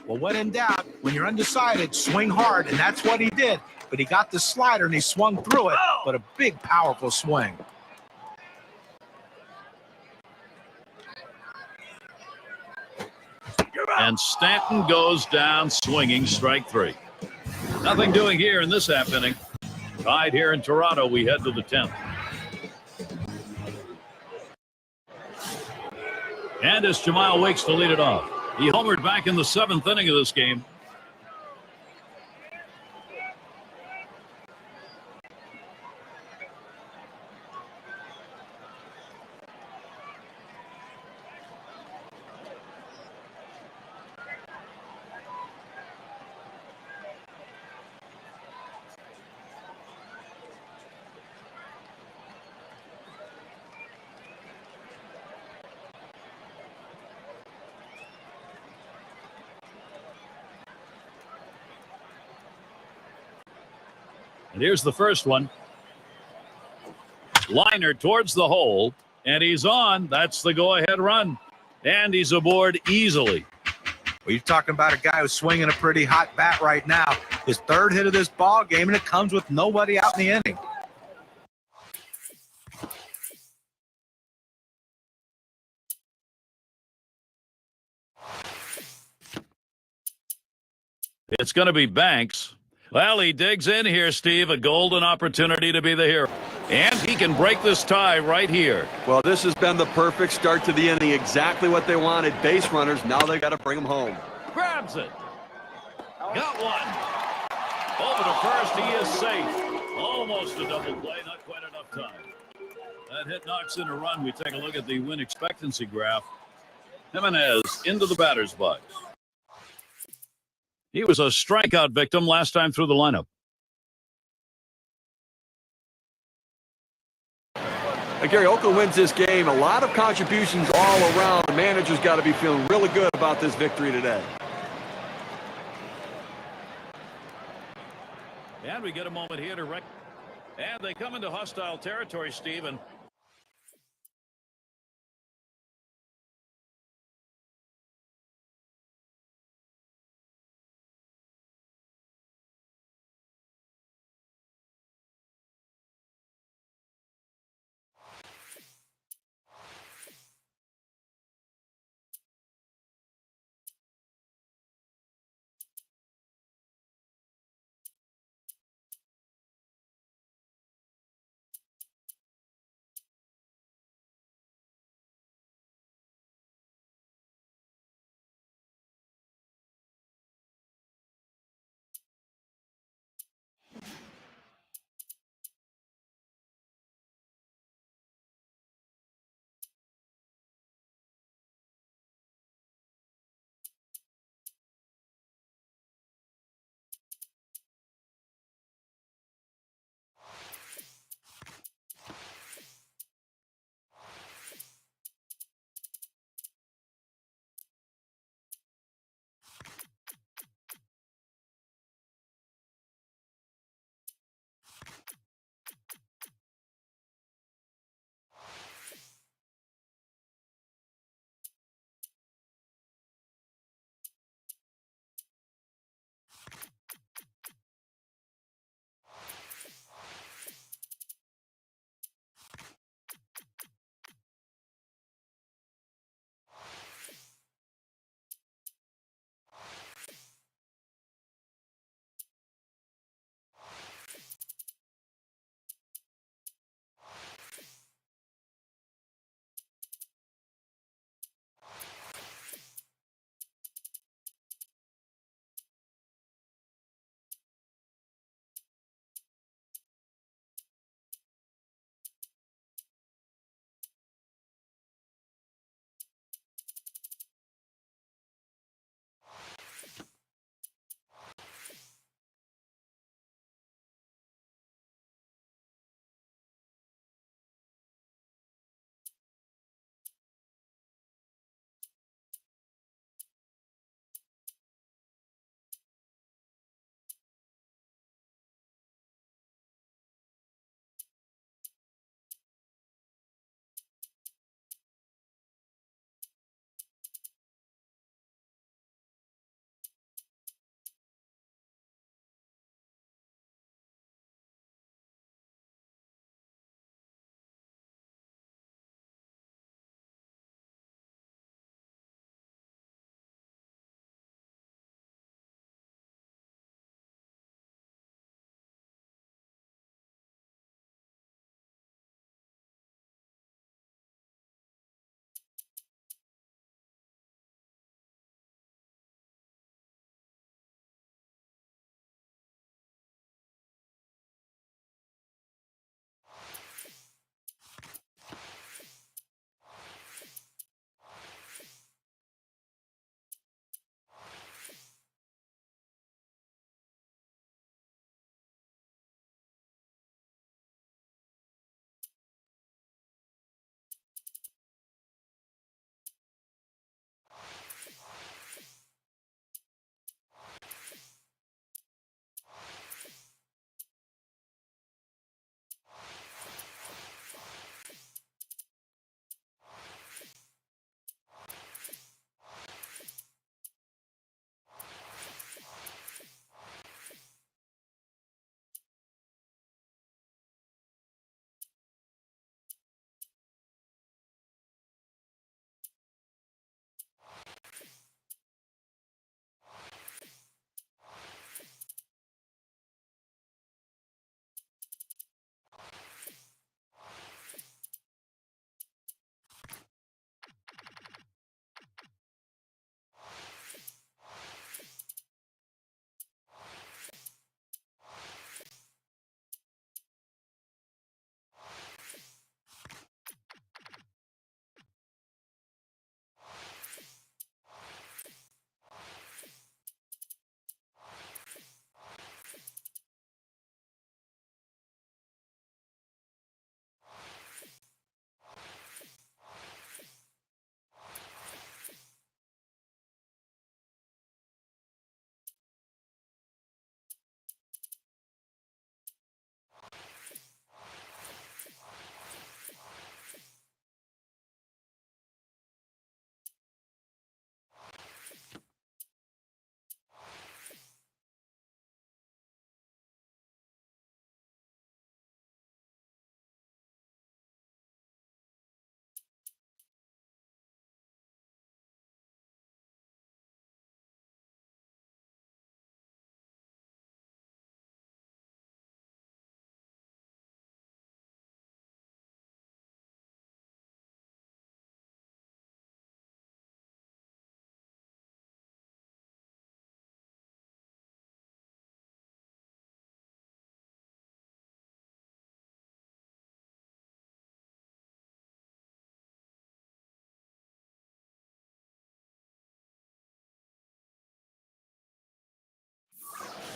Well, when in doubt, when you're undecided, swing hard, and that's what he did. But he got the slider, and he swung through it, but a big, powerful swing. And Stanton goes down swinging, strike three. Nothing doing here in this half inning. Tied here in Toronto, we head to the 10th. And it's Jamal Wakes to lead it off. He homered back in the 7th inning of this game. And here's the first one. Liner towards the hole, and he's on. That's the go-ahead run. And he's aboard easily. Well, you're talking about a guy who's swinging a pretty hot bat right now. His third hit of this ball game, and it comes with nobody out in the inning. It's going to be Banks. Well, he digs in here, Steve. A golden opportunity to be the hero. And he can break this tie right here. Well, this has been the perfect start to the inning. Exactly what they wanted. Base runners. Now they got to bring them home. Grabs it. Got one. Over to first. He is safe. Almost a double play. Not quite enough time. That hit knocks in a run. We take a look at the win expectancy graph. Jimenez into the batter's box. He was a strikeout victim last time through the lineup. Gary, Oakland wins this game. A lot of contributions all around. The manager's got to be feeling really good about this victory today. And we get a moment here to and they come into hostile territory, Steve, and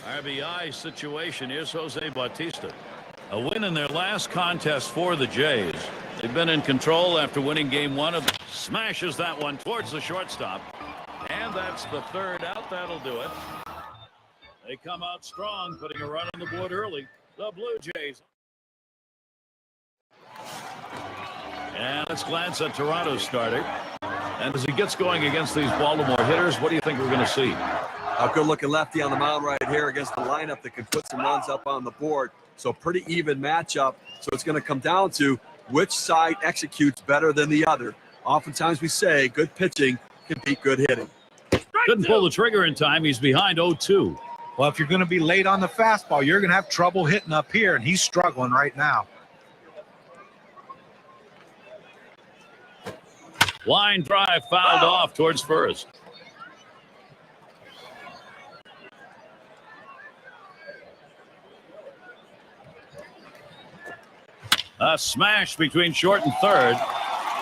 RBI situation. Here's Jose Bautista. A win in their last contest for the Jays. They've been in control after winning game one. Smashes that one towards the shortstop. And that's the third out. That'll do it. They come out strong, putting a run on the board early. The Blue Jays. And let's glance at Toronto's starter. And as he gets going against these Baltimore hitters, what do you think we're going to see? A good-looking lefty on the mound right here against the lineup that can put some runs up on the board. So pretty even matchup. So it's going to come down to which side executes better than the other. Oftentimes we say good pitching can beat good hitting. Couldn't pull the trigger in time. He's behind 0-2. Well, if you're going to be late on the fastball, you're going to have trouble hitting up here, and he's struggling right now. Line drive fouled off towards first. A smash between short and third.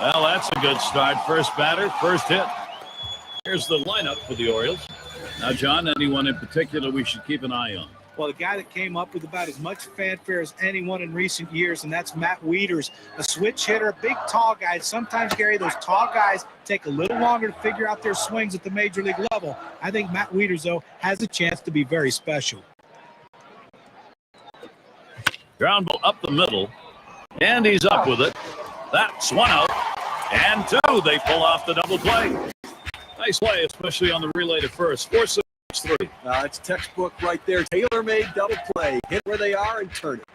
Well, that's a good start. First batter, first hit. Here's the lineup for the Orioles. Now, John, anyone in particular we should keep an eye on? Well, the guy that came up with about as much fanfare as anyone in recent years, and that's Matt Wieters, a switch hitter, a big, tall guy. Sometimes, Gary, those tall guys take a little longer to figure out their swings at the major league level. I think Matt Wieters, though, has a chance to be very special. Ground ball up the middle, and he's up with it. That's one out, and two. They pull off the double play. Nice play, especially on the relay to first. 4-6-3. It's textbook right there. Tailor-made double play. Hit where they are and turn it.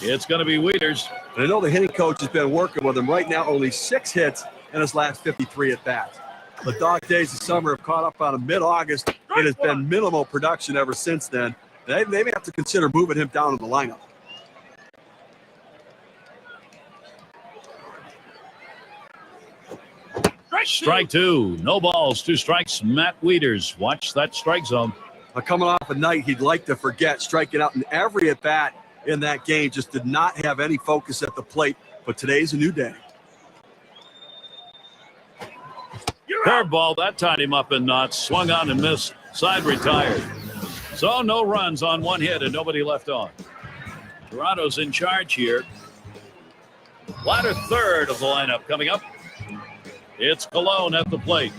It's going to be Wieters. And I know the hitting coach has been working with him. Right now, only 6 hits in his last 53 at-bats. The dog days of summer have caught up on him mid-August. It has been minimal production ever since then. They may have to consider moving him down in the lineup. Strike two. No balls, 2 strikes. Matt Wieters. Watch that strike zone. Coming off a night he'd like to forget, striking out in every at-bat in that game. Just did not have any focus at the plate. But today's a new day. Curveball, that tied him up in knots. Swung on and missed. Side retired. So no runs on 1 hit and nobody left on. Toronto's in charge here. Latter third of the lineup coming up. It's Cologne at the plate.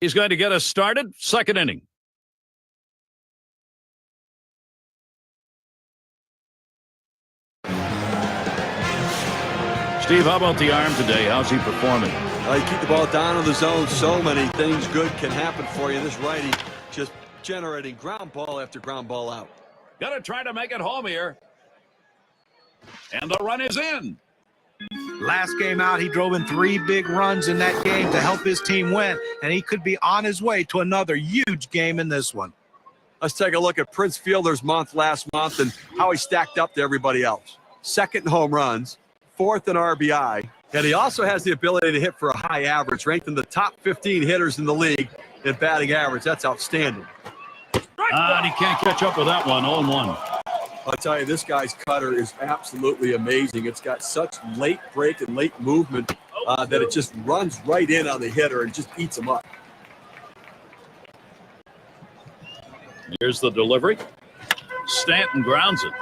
He's going to get us started. Second inning. Steve, how about the arm today? How's he performing? You keep the ball down in the zone. So many things good can happen for you. This righty just generating ground ball after ground ball out. Got to try to make it home here. And the run is in. Last game out, he drove in 3 big runs in that game to help his team win, and he could be on his way to another huge game in this one. Let's take a look at Prince Fielder's month last month and how he stacked up to everybody else. 2nd in home runs, 4th in RBI, and he also has the ability to hit for a high average, ranked in the top 15 hitters in the league in batting average. That's outstanding. And he can't catch up with that one. 0-1. I'll tell you, this guy's cutter is absolutely amazing. It's got such late break and late movement that it just runs right in on the hitter and just eats him up. Here's the delivery. Stanton grounds it.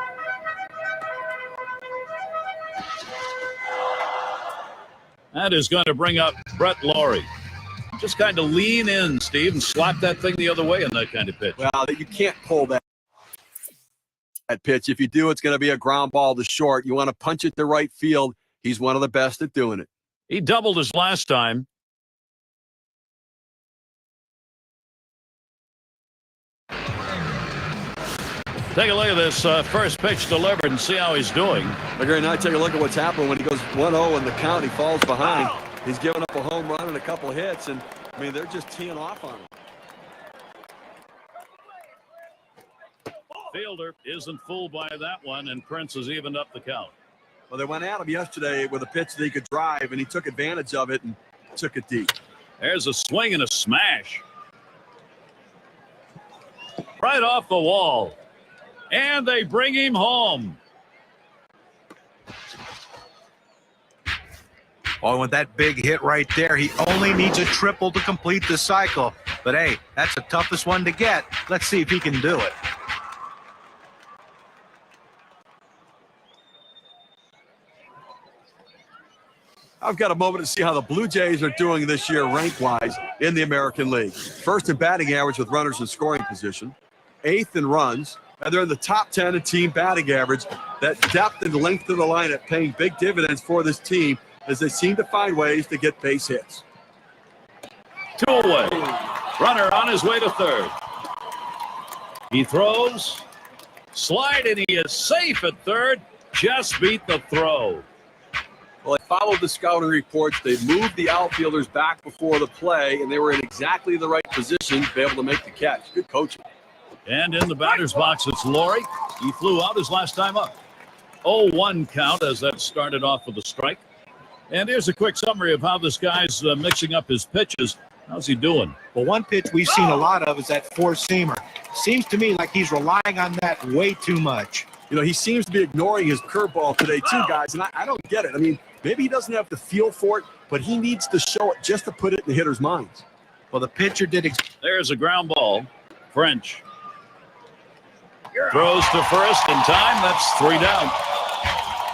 That is going to bring up Brett Laurie. Just kind of lean in, Steve, and slap that thing the other way on that kind of pitch. Well, you can't pull that pitch. If you do, it's going to be a ground ball to short. You want to punch it to right field. He's one of the best at doing it. He doubled his last time. Take a look at this first pitch delivered and see how he's doing. Again, now take a look at what's happened when he goes 1-0 in the count. He falls behind. He's given up a home run and a couple of hits, and I mean they're just teeing off on him. Fielder isn't fooled by that one, and Prince has evened up the count. Well, they went at him yesterday with a pitch that he could drive, and he took advantage of it and took it deep. There's a swing and a smash. Right off the wall. And they bring him home. Oh, with that big hit right there, he only needs a triple to complete the cycle. But hey, that's the toughest one to get. Let's see if he can do it. I've got a moment to see how the Blue Jays are doing this year rank-wise in the American League. First in batting average with runners in scoring position, 8th in runs, and they're in the top 10 in team batting average. That depth and length of the lineup paying big dividends for this team as they seem to find ways to get base hits. 2 away. Runner on his way to third. He throws, slide, and he is safe at third. Just beat the throw. Well, they followed the scouting reports. They moved the outfielders back before the play, and they were in exactly the right position to be able to make the catch. Good coaching. And in the batter's box, it's Laurie. He flew out his last time up. 0-1 count as that started off with a strike. And here's a quick summary of how this guy's mixing up his pitches. How's he doing? Well, one pitch we've seen a lot of is that four-seamer. Seems to me like he's relying on that way too much. You know, he seems to be ignoring his curveball today, too, guys, and I don't get it. I mean, maybe he doesn't have the feel for it, but he needs to show it just to put it in the hitter's minds. Well, the pitcher did. There's a ground ball. French throws to first in time. That's 3 down.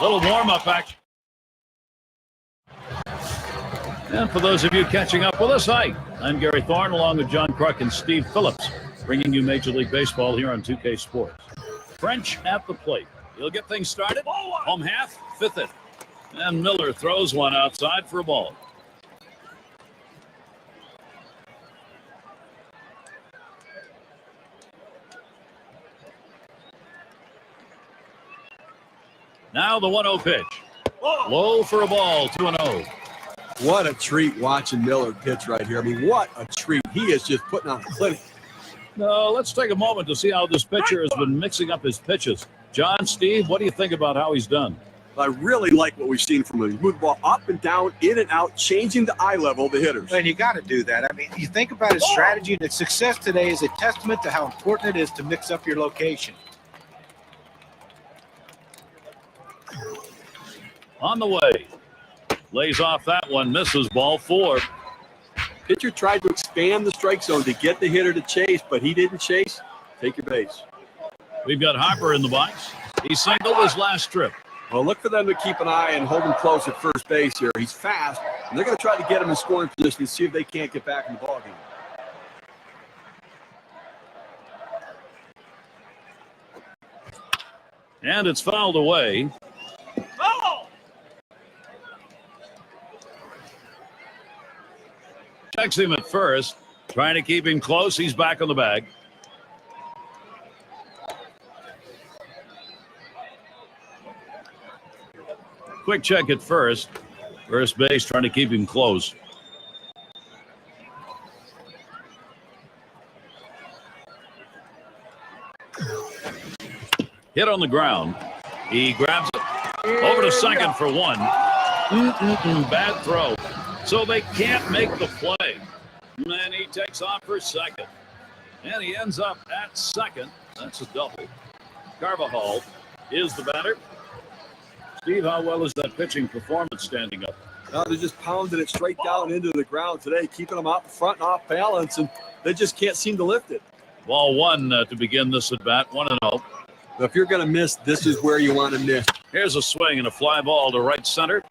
Little warm-up action. And for those of you catching up with us, hi, I'm Gary Thorne along with John Kruk and Steve Phillips, bringing you Major League Baseball here on 2K Sports. French at the plate. He'll get things started. Home half, 5th inning. And Miller throws one outside for a ball. Now the 1-0 pitch. Low for a ball, 2-0. What a treat watching Miller pitch right here. I mean, what a treat. He is just putting on a clinic. Now, let's take a moment to see how this pitcher has been mixing up his pitches. John, Steve, what do you think about how he's done? I really like what we've seen from him. He moved the ball up and down, in and out, changing the eye level of the hitters. And you got to do that. I mean, you think about his strategy, and its success today is a testament to how important it is to mix up your location. On the way. Lays off that one, misses, ball 4. Pitcher tried to expand the strike zone to get the hitter to chase, but he didn't chase. Take your base. We've got Harper in the box. He singled his last trip. Well, look for them to keep an eye and hold him close at first base here. He's fast, and they're going to try to get him in scoring position and see if they can't get back in the ballgame. And it's fouled away. Checks him at first, trying to keep him close. He's back on the bag. Quick check at first. First base trying to keep him close. Hit on the ground. He grabs it. Over to second for 1. Bad throw. So they can't make the play. And he takes off for second. And he ends up at second. That's a double. Carvajal is the batter. Steve, how well is that pitching performance standing up? They're just pounding it straight down into the ground today, keeping them out in front and off balance, and they just can't seem to lift it. Ball 1 to begin this at bat, 1-0. If you're going to miss, this is where you want to miss. Here's a swing and a fly ball to right center.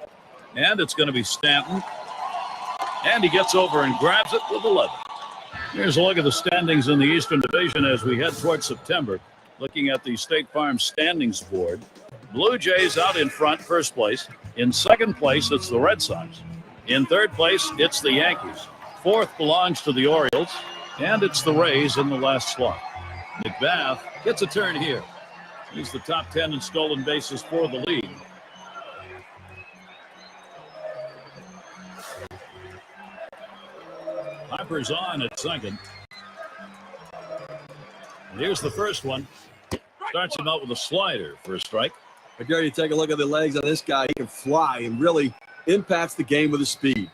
And it's going to be Stanton. And he gets over and grabs it with 11. Here's a look at the standings in the Eastern Division as we head towards September. Looking at the State Farm standings board. Blue Jays out in front, first place. In second place, it's the Red Sox. In third place, it's the Yankees. Fourth belongs to the Orioles. And it's the Rays in the last slot. McBath gets a turn here. He's the top 10 in stolen bases for the league. Harper's on at second. And here's the first one. Starts him out with a slider for a strike. I dare you take a look at the legs on this guy. He can fly and really impacts the game with his speed.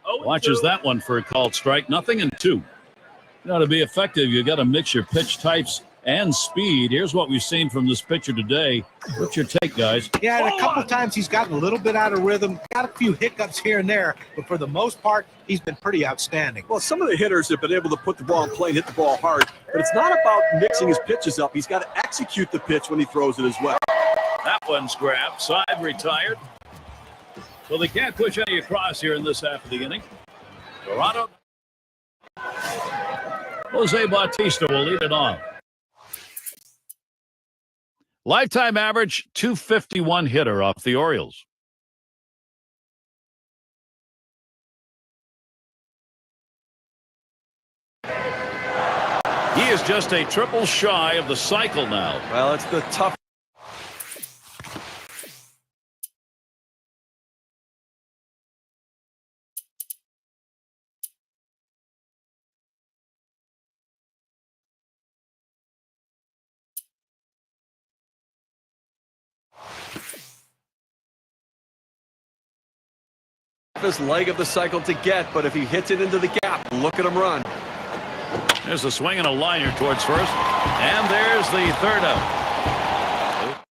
Watches that one for a called strike. 0-2. You know, to be effective, you got to mix your pitch types and speed. Here's what we've seen from this pitcher today. What's your take, guys? Yeah, and a couple times he's gotten a little bit out of rhythm, got a few hiccups here and there, but for the most part, he's been pretty outstanding. Well, some of the hitters have been able to put the ball in play and hit the ball hard, but it's not about mixing his pitches up. He's got to execute the pitch when he throws it as well. That one's grabbed. Side retired. So they can't push any across here in this half of the inning. Toronto. Jose Bautista will lead it on. Lifetime average 251 hitter off the Orioles. He is just a triple shy of the cycle now. Well, it's the tough. His leg of the cycle to get, but if he hits it into the gap, look at him run. There's a swing and a liner towards first, and there's the third out.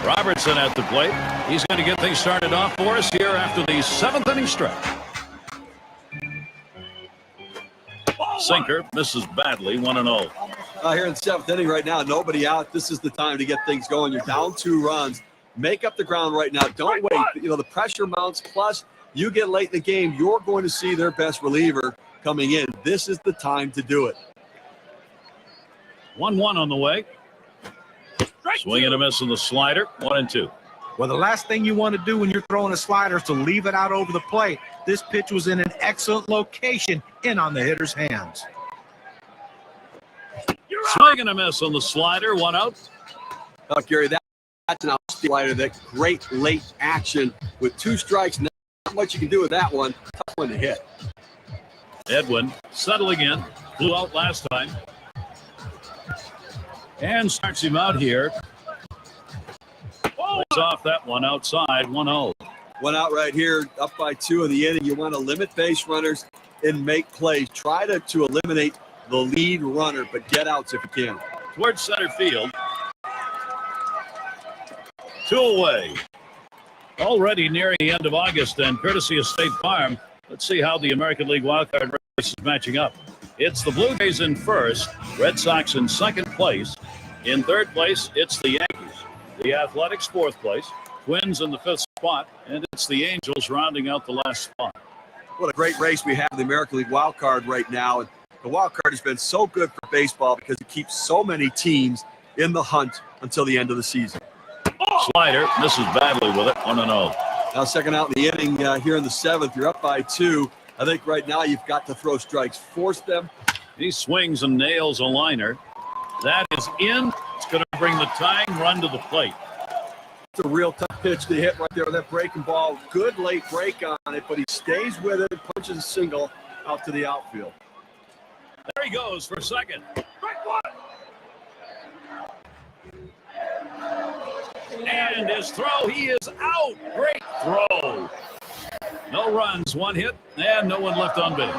Robertson at the plate. He's going to get things started off for us here after the 7th inning stretch. Sinker misses badly, 1-0. Here in the 7th inning right now, nobody out. This is the time to get things going. You're down 2 runs. Make up the ground right now. Don't wait. You know, the pressure mounts. Plus, you get late in the game, you're going to see their best reliever coming in. This is the time to do it. 1-1 on the way. Swing and a miss on the slider. 1-2. Well, the last thing you want to do when you're throwing a slider is to leave it out over the plate. This pitch was in an excellent location in on the hitter's hands. Swing and a miss on the slider. 1 out. Oh, Gary, that's an outstanding slider. That great late action with 2 strikes. Not much you can do with that one. Tough one to hit. Edwin settling in. Flew out last time. And starts him out here. Plays off that one outside. 1-0. 1 out right here, up by 2 in the inning. You want to limit base runners and make plays. Try to eliminate the lead runner, but get outs if you can. Towards center field. 2 away. Already nearing the end of August, and courtesy of State Farm, let's see how the American League wildcard race is matching up. It's the Blue Jays in first, Red Sox in second place. In third place, it's the Yankees. The Athletics, fourth place. Twins in the 5th spot, and it's the Angels rounding out the last spot. What a great race we have in the American League wild card right now. And the wild card has been so good for baseball because it keeps so many teams in the hunt until the end of the season. Slider misses badly with it. 1-0. Now, second out in the inning here in the 7th. You're up by 2. I think right now you've got to throw strikes. Force them. He swings and nails a liner. That is in. It's going to bring the tying run to the plate. It's a real tough pitch to hit right there with that breaking ball. Good late break on it, but he stays with it and punches a single out to the outfield. There he goes for second. And his throw, he is out. Great throw. No runs, 1 hit, and no one left on base.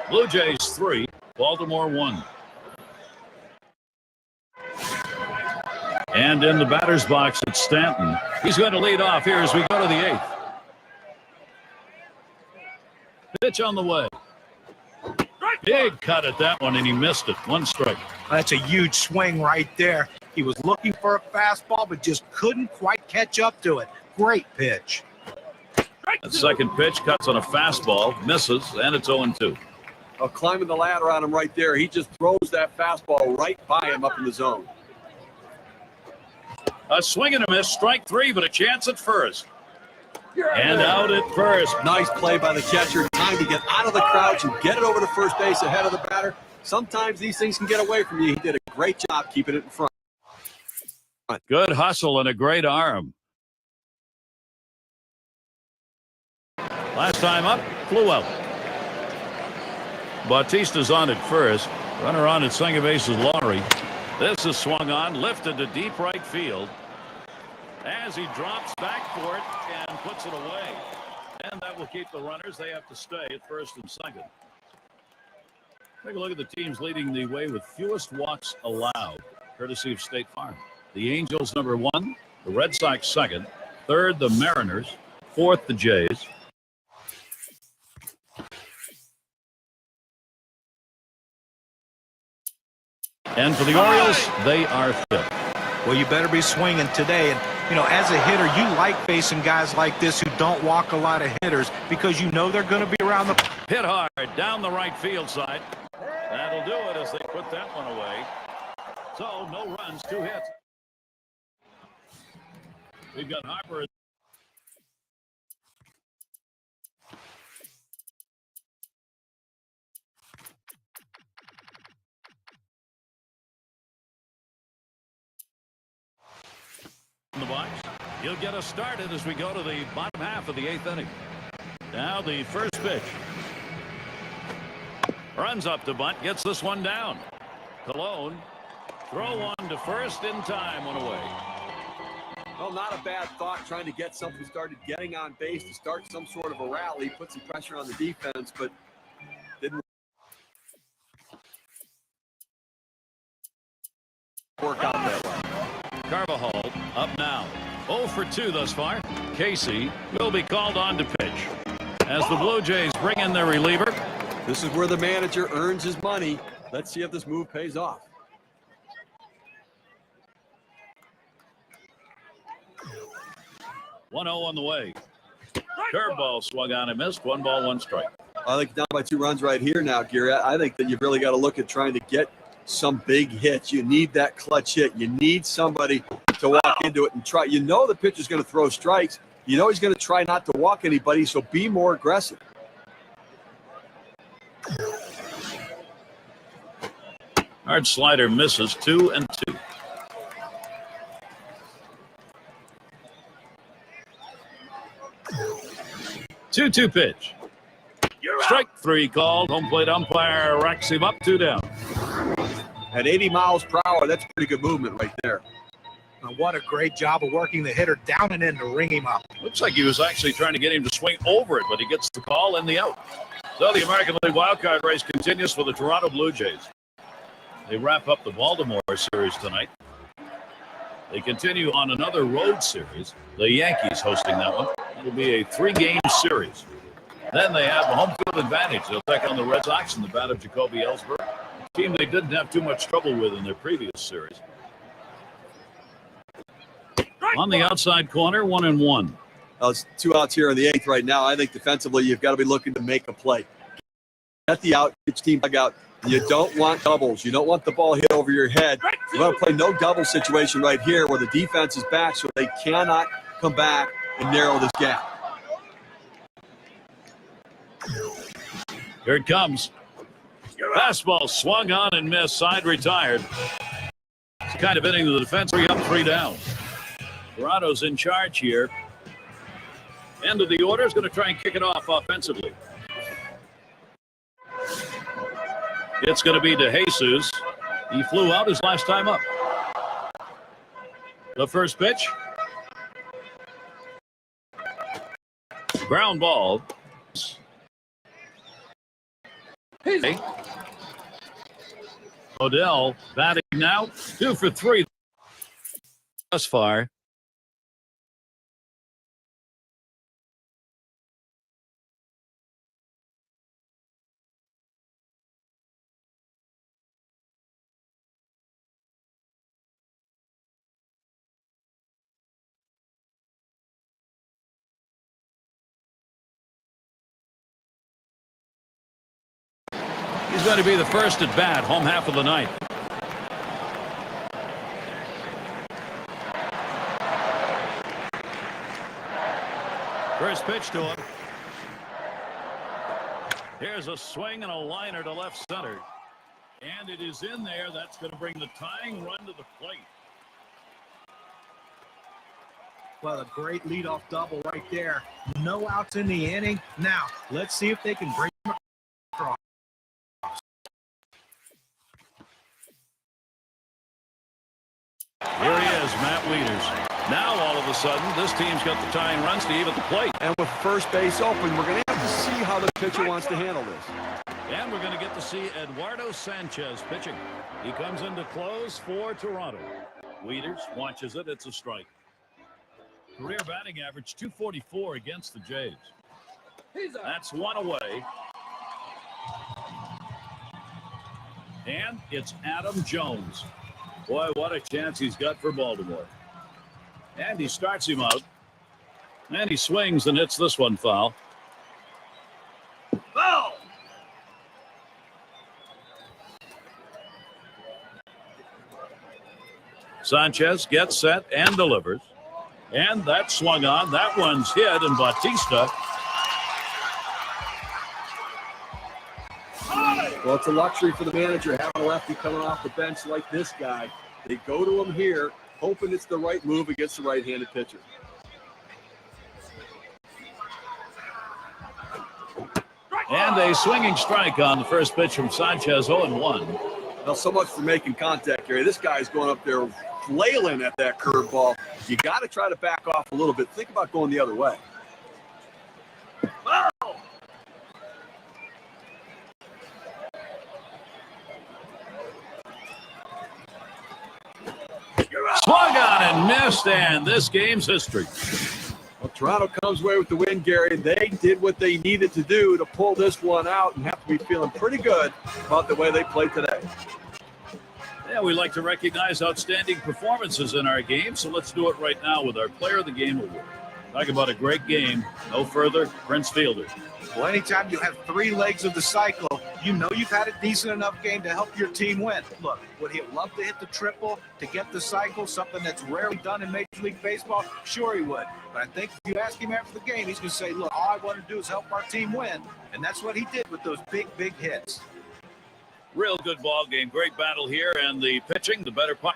Blue Jays 3, Baltimore 1. And in the batter's box, it's Stanton. He's going to lead off here as we go to the 8th. Pitch on the way. Big cut at that one, and he missed it. 1 strike. That's a huge swing right there. He was looking for a fastball, but just couldn't quite catch up to it. Great pitch. The second pitch cuts on a fastball, misses, and it's 0-2. Climbing the ladder on him right there. He just throws that fastball right by him up in the zone. A swing and a miss, strike 3, but a chance at first. And out at first. Nice play by the catcher. Time to get out of the crouch and get it over to first base ahead of the batter. Sometimes these things can get away from you. He did a great job keeping it in front. Good hustle and a great arm. Last time up, flew out. Bautista's on at first. Runner on at second base is Laurie. This is swung on, lifted to deep right field. As he drops back for it and puts it away. And that will keep the runners. They have to stay at first and second. Take a look at the teams leading the way with fewest walks allowed, courtesy of State Farm. The Angels, number 1. The Red Sox, second. Third, the Mariners. Fourth, the Jays. And for the Orioles, they are fifth. Well, you better be swinging today. And, as a hitter, you like facing guys like this who don't walk a lot of hitters because you know they're going to be around the... Hit hard down the right field side. That'll do it as they put that one away. So, no runs, 2 hits. We've got Harper. In the box. He'll get us started as we go to the bottom half of the 8th inning. Now the first pitch. Runs up to bunt, gets this one down. Cologne, throw one to first in time, one away. Well, not a bad thought, trying to get something started, getting on base to start some sort of a rally, put some pressure on the defense, but didn't work out that way. Carvajal up now. 0 for 2 thus far. Casey will be called on to pitch as the Blue Jays bring in their reliever. This is where the manager earns his money. Let's see if this move pays off. One 0 on the way. Curveball swung on and missed. 1 ball, 1 strike. I think down by 2 runs right here now, Gary. I think that you've really got to look at trying to get some big hits. You need that clutch hit. You need somebody to walk into it and try. You know the pitcher's going to throw strikes. You know he's going to try not to walk anybody, so be more aggressive. Hard slider misses. 2 and 2. Two pitch. Strike 3 called. Home plate umpire racks him up, 2 down. At 80 miles per hour, that's pretty good movement right there. What a great job of working the hitter down and in to ring him up. Looks like he was actually trying to get him to swing over it, but he gets the call and the out. So the American League wildcard race continues for the Toronto Blue Jays. They wrap up the Baltimore series tonight. They continue on another road series. The Yankees hosting that one. It'll be a 3-game series. Then they have a home field advantage. They'll take on the Red Sox in the bat of Jacoby Ellsbury, a team they didn't have too much trouble with in their previous series. On the outside corner, 1-1. It's 2 outs here in the 8th right now. I think defensively you've got to be looking to make a play. Get the out, get your team dug out. You don't want doubles. You don't want the ball hit over your head. You want to play no double situation right here where the defense is back so they cannot come back and narrow this gap. Here it comes. Fastball swung on and missed. Side retired. It's the kind of inning the defense 3 up, 3 down. Toronto's in charge here. End of the order is going to try and kick it off offensively. It's going to be De Jesus. He flew out his last time up. The first pitch. Ground ball. Hey. Odell batting now. 2 for 3 thus far. He's going to be the first at bat, home half of the ninth. First pitch to him. Here's a swing and a liner to left center. And it is in there. That's going to bring the tying run to the plate. Well, a great leadoff double right there. No outs in the inning. Now, let's see if they can bring him across. Here he is, Matt Wieters. Now, all of a sudden, this team's got the tying runs to even the plate. And with first base open, we're going to have to see how the pitcher wants to handle this. And we're going to get to see Eduardo Sanchez pitching. He comes in to close for Toronto. Wieters watches it. It's a strike. Career batting average 244 against the Jays. That's one away. And it's Adam Jones. Boy, what a chance he's got for Baltimore. And he starts him out. And he swings and hits this one foul. Foul! Sanchez gets set and delivers. And that's swung on. That one's hit, and Bautista. Well, it's a luxury for the manager having a lefty coming off the bench like this guy. They go to him here, hoping it's the right move against the right-handed pitcher. And a swinging strike on the first pitch from Sanchez, 0-1. Now, so much for making contact, Gary. This guy's going up there flailing at that curveball. You got to try to back off a little bit. Think about going the other way. Wow. Swung on and missed, and this game's history. Well, Toronto comes away with the win, Gary. They did what they needed to do to pull this one out and have to be feeling pretty good about the way they played today. Yeah, we like to recognize outstanding performances in our game, so let's do it right now with our Player of the Game award. Talk about a great game. No further, Prince Fielder. Well, anytime you have 3 legs of the cycle, you know you've had a decent enough game to help your team win. Look, would he love to hit the triple to get the cycle, something that's rarely done in Major League Baseball? Sure he would. But I think if you ask him after the game, he's going to say, look, all I want to do is help our team win. And that's what he did with those big, big hits. Real good ball game. Great battle here, and the pitching, the better part.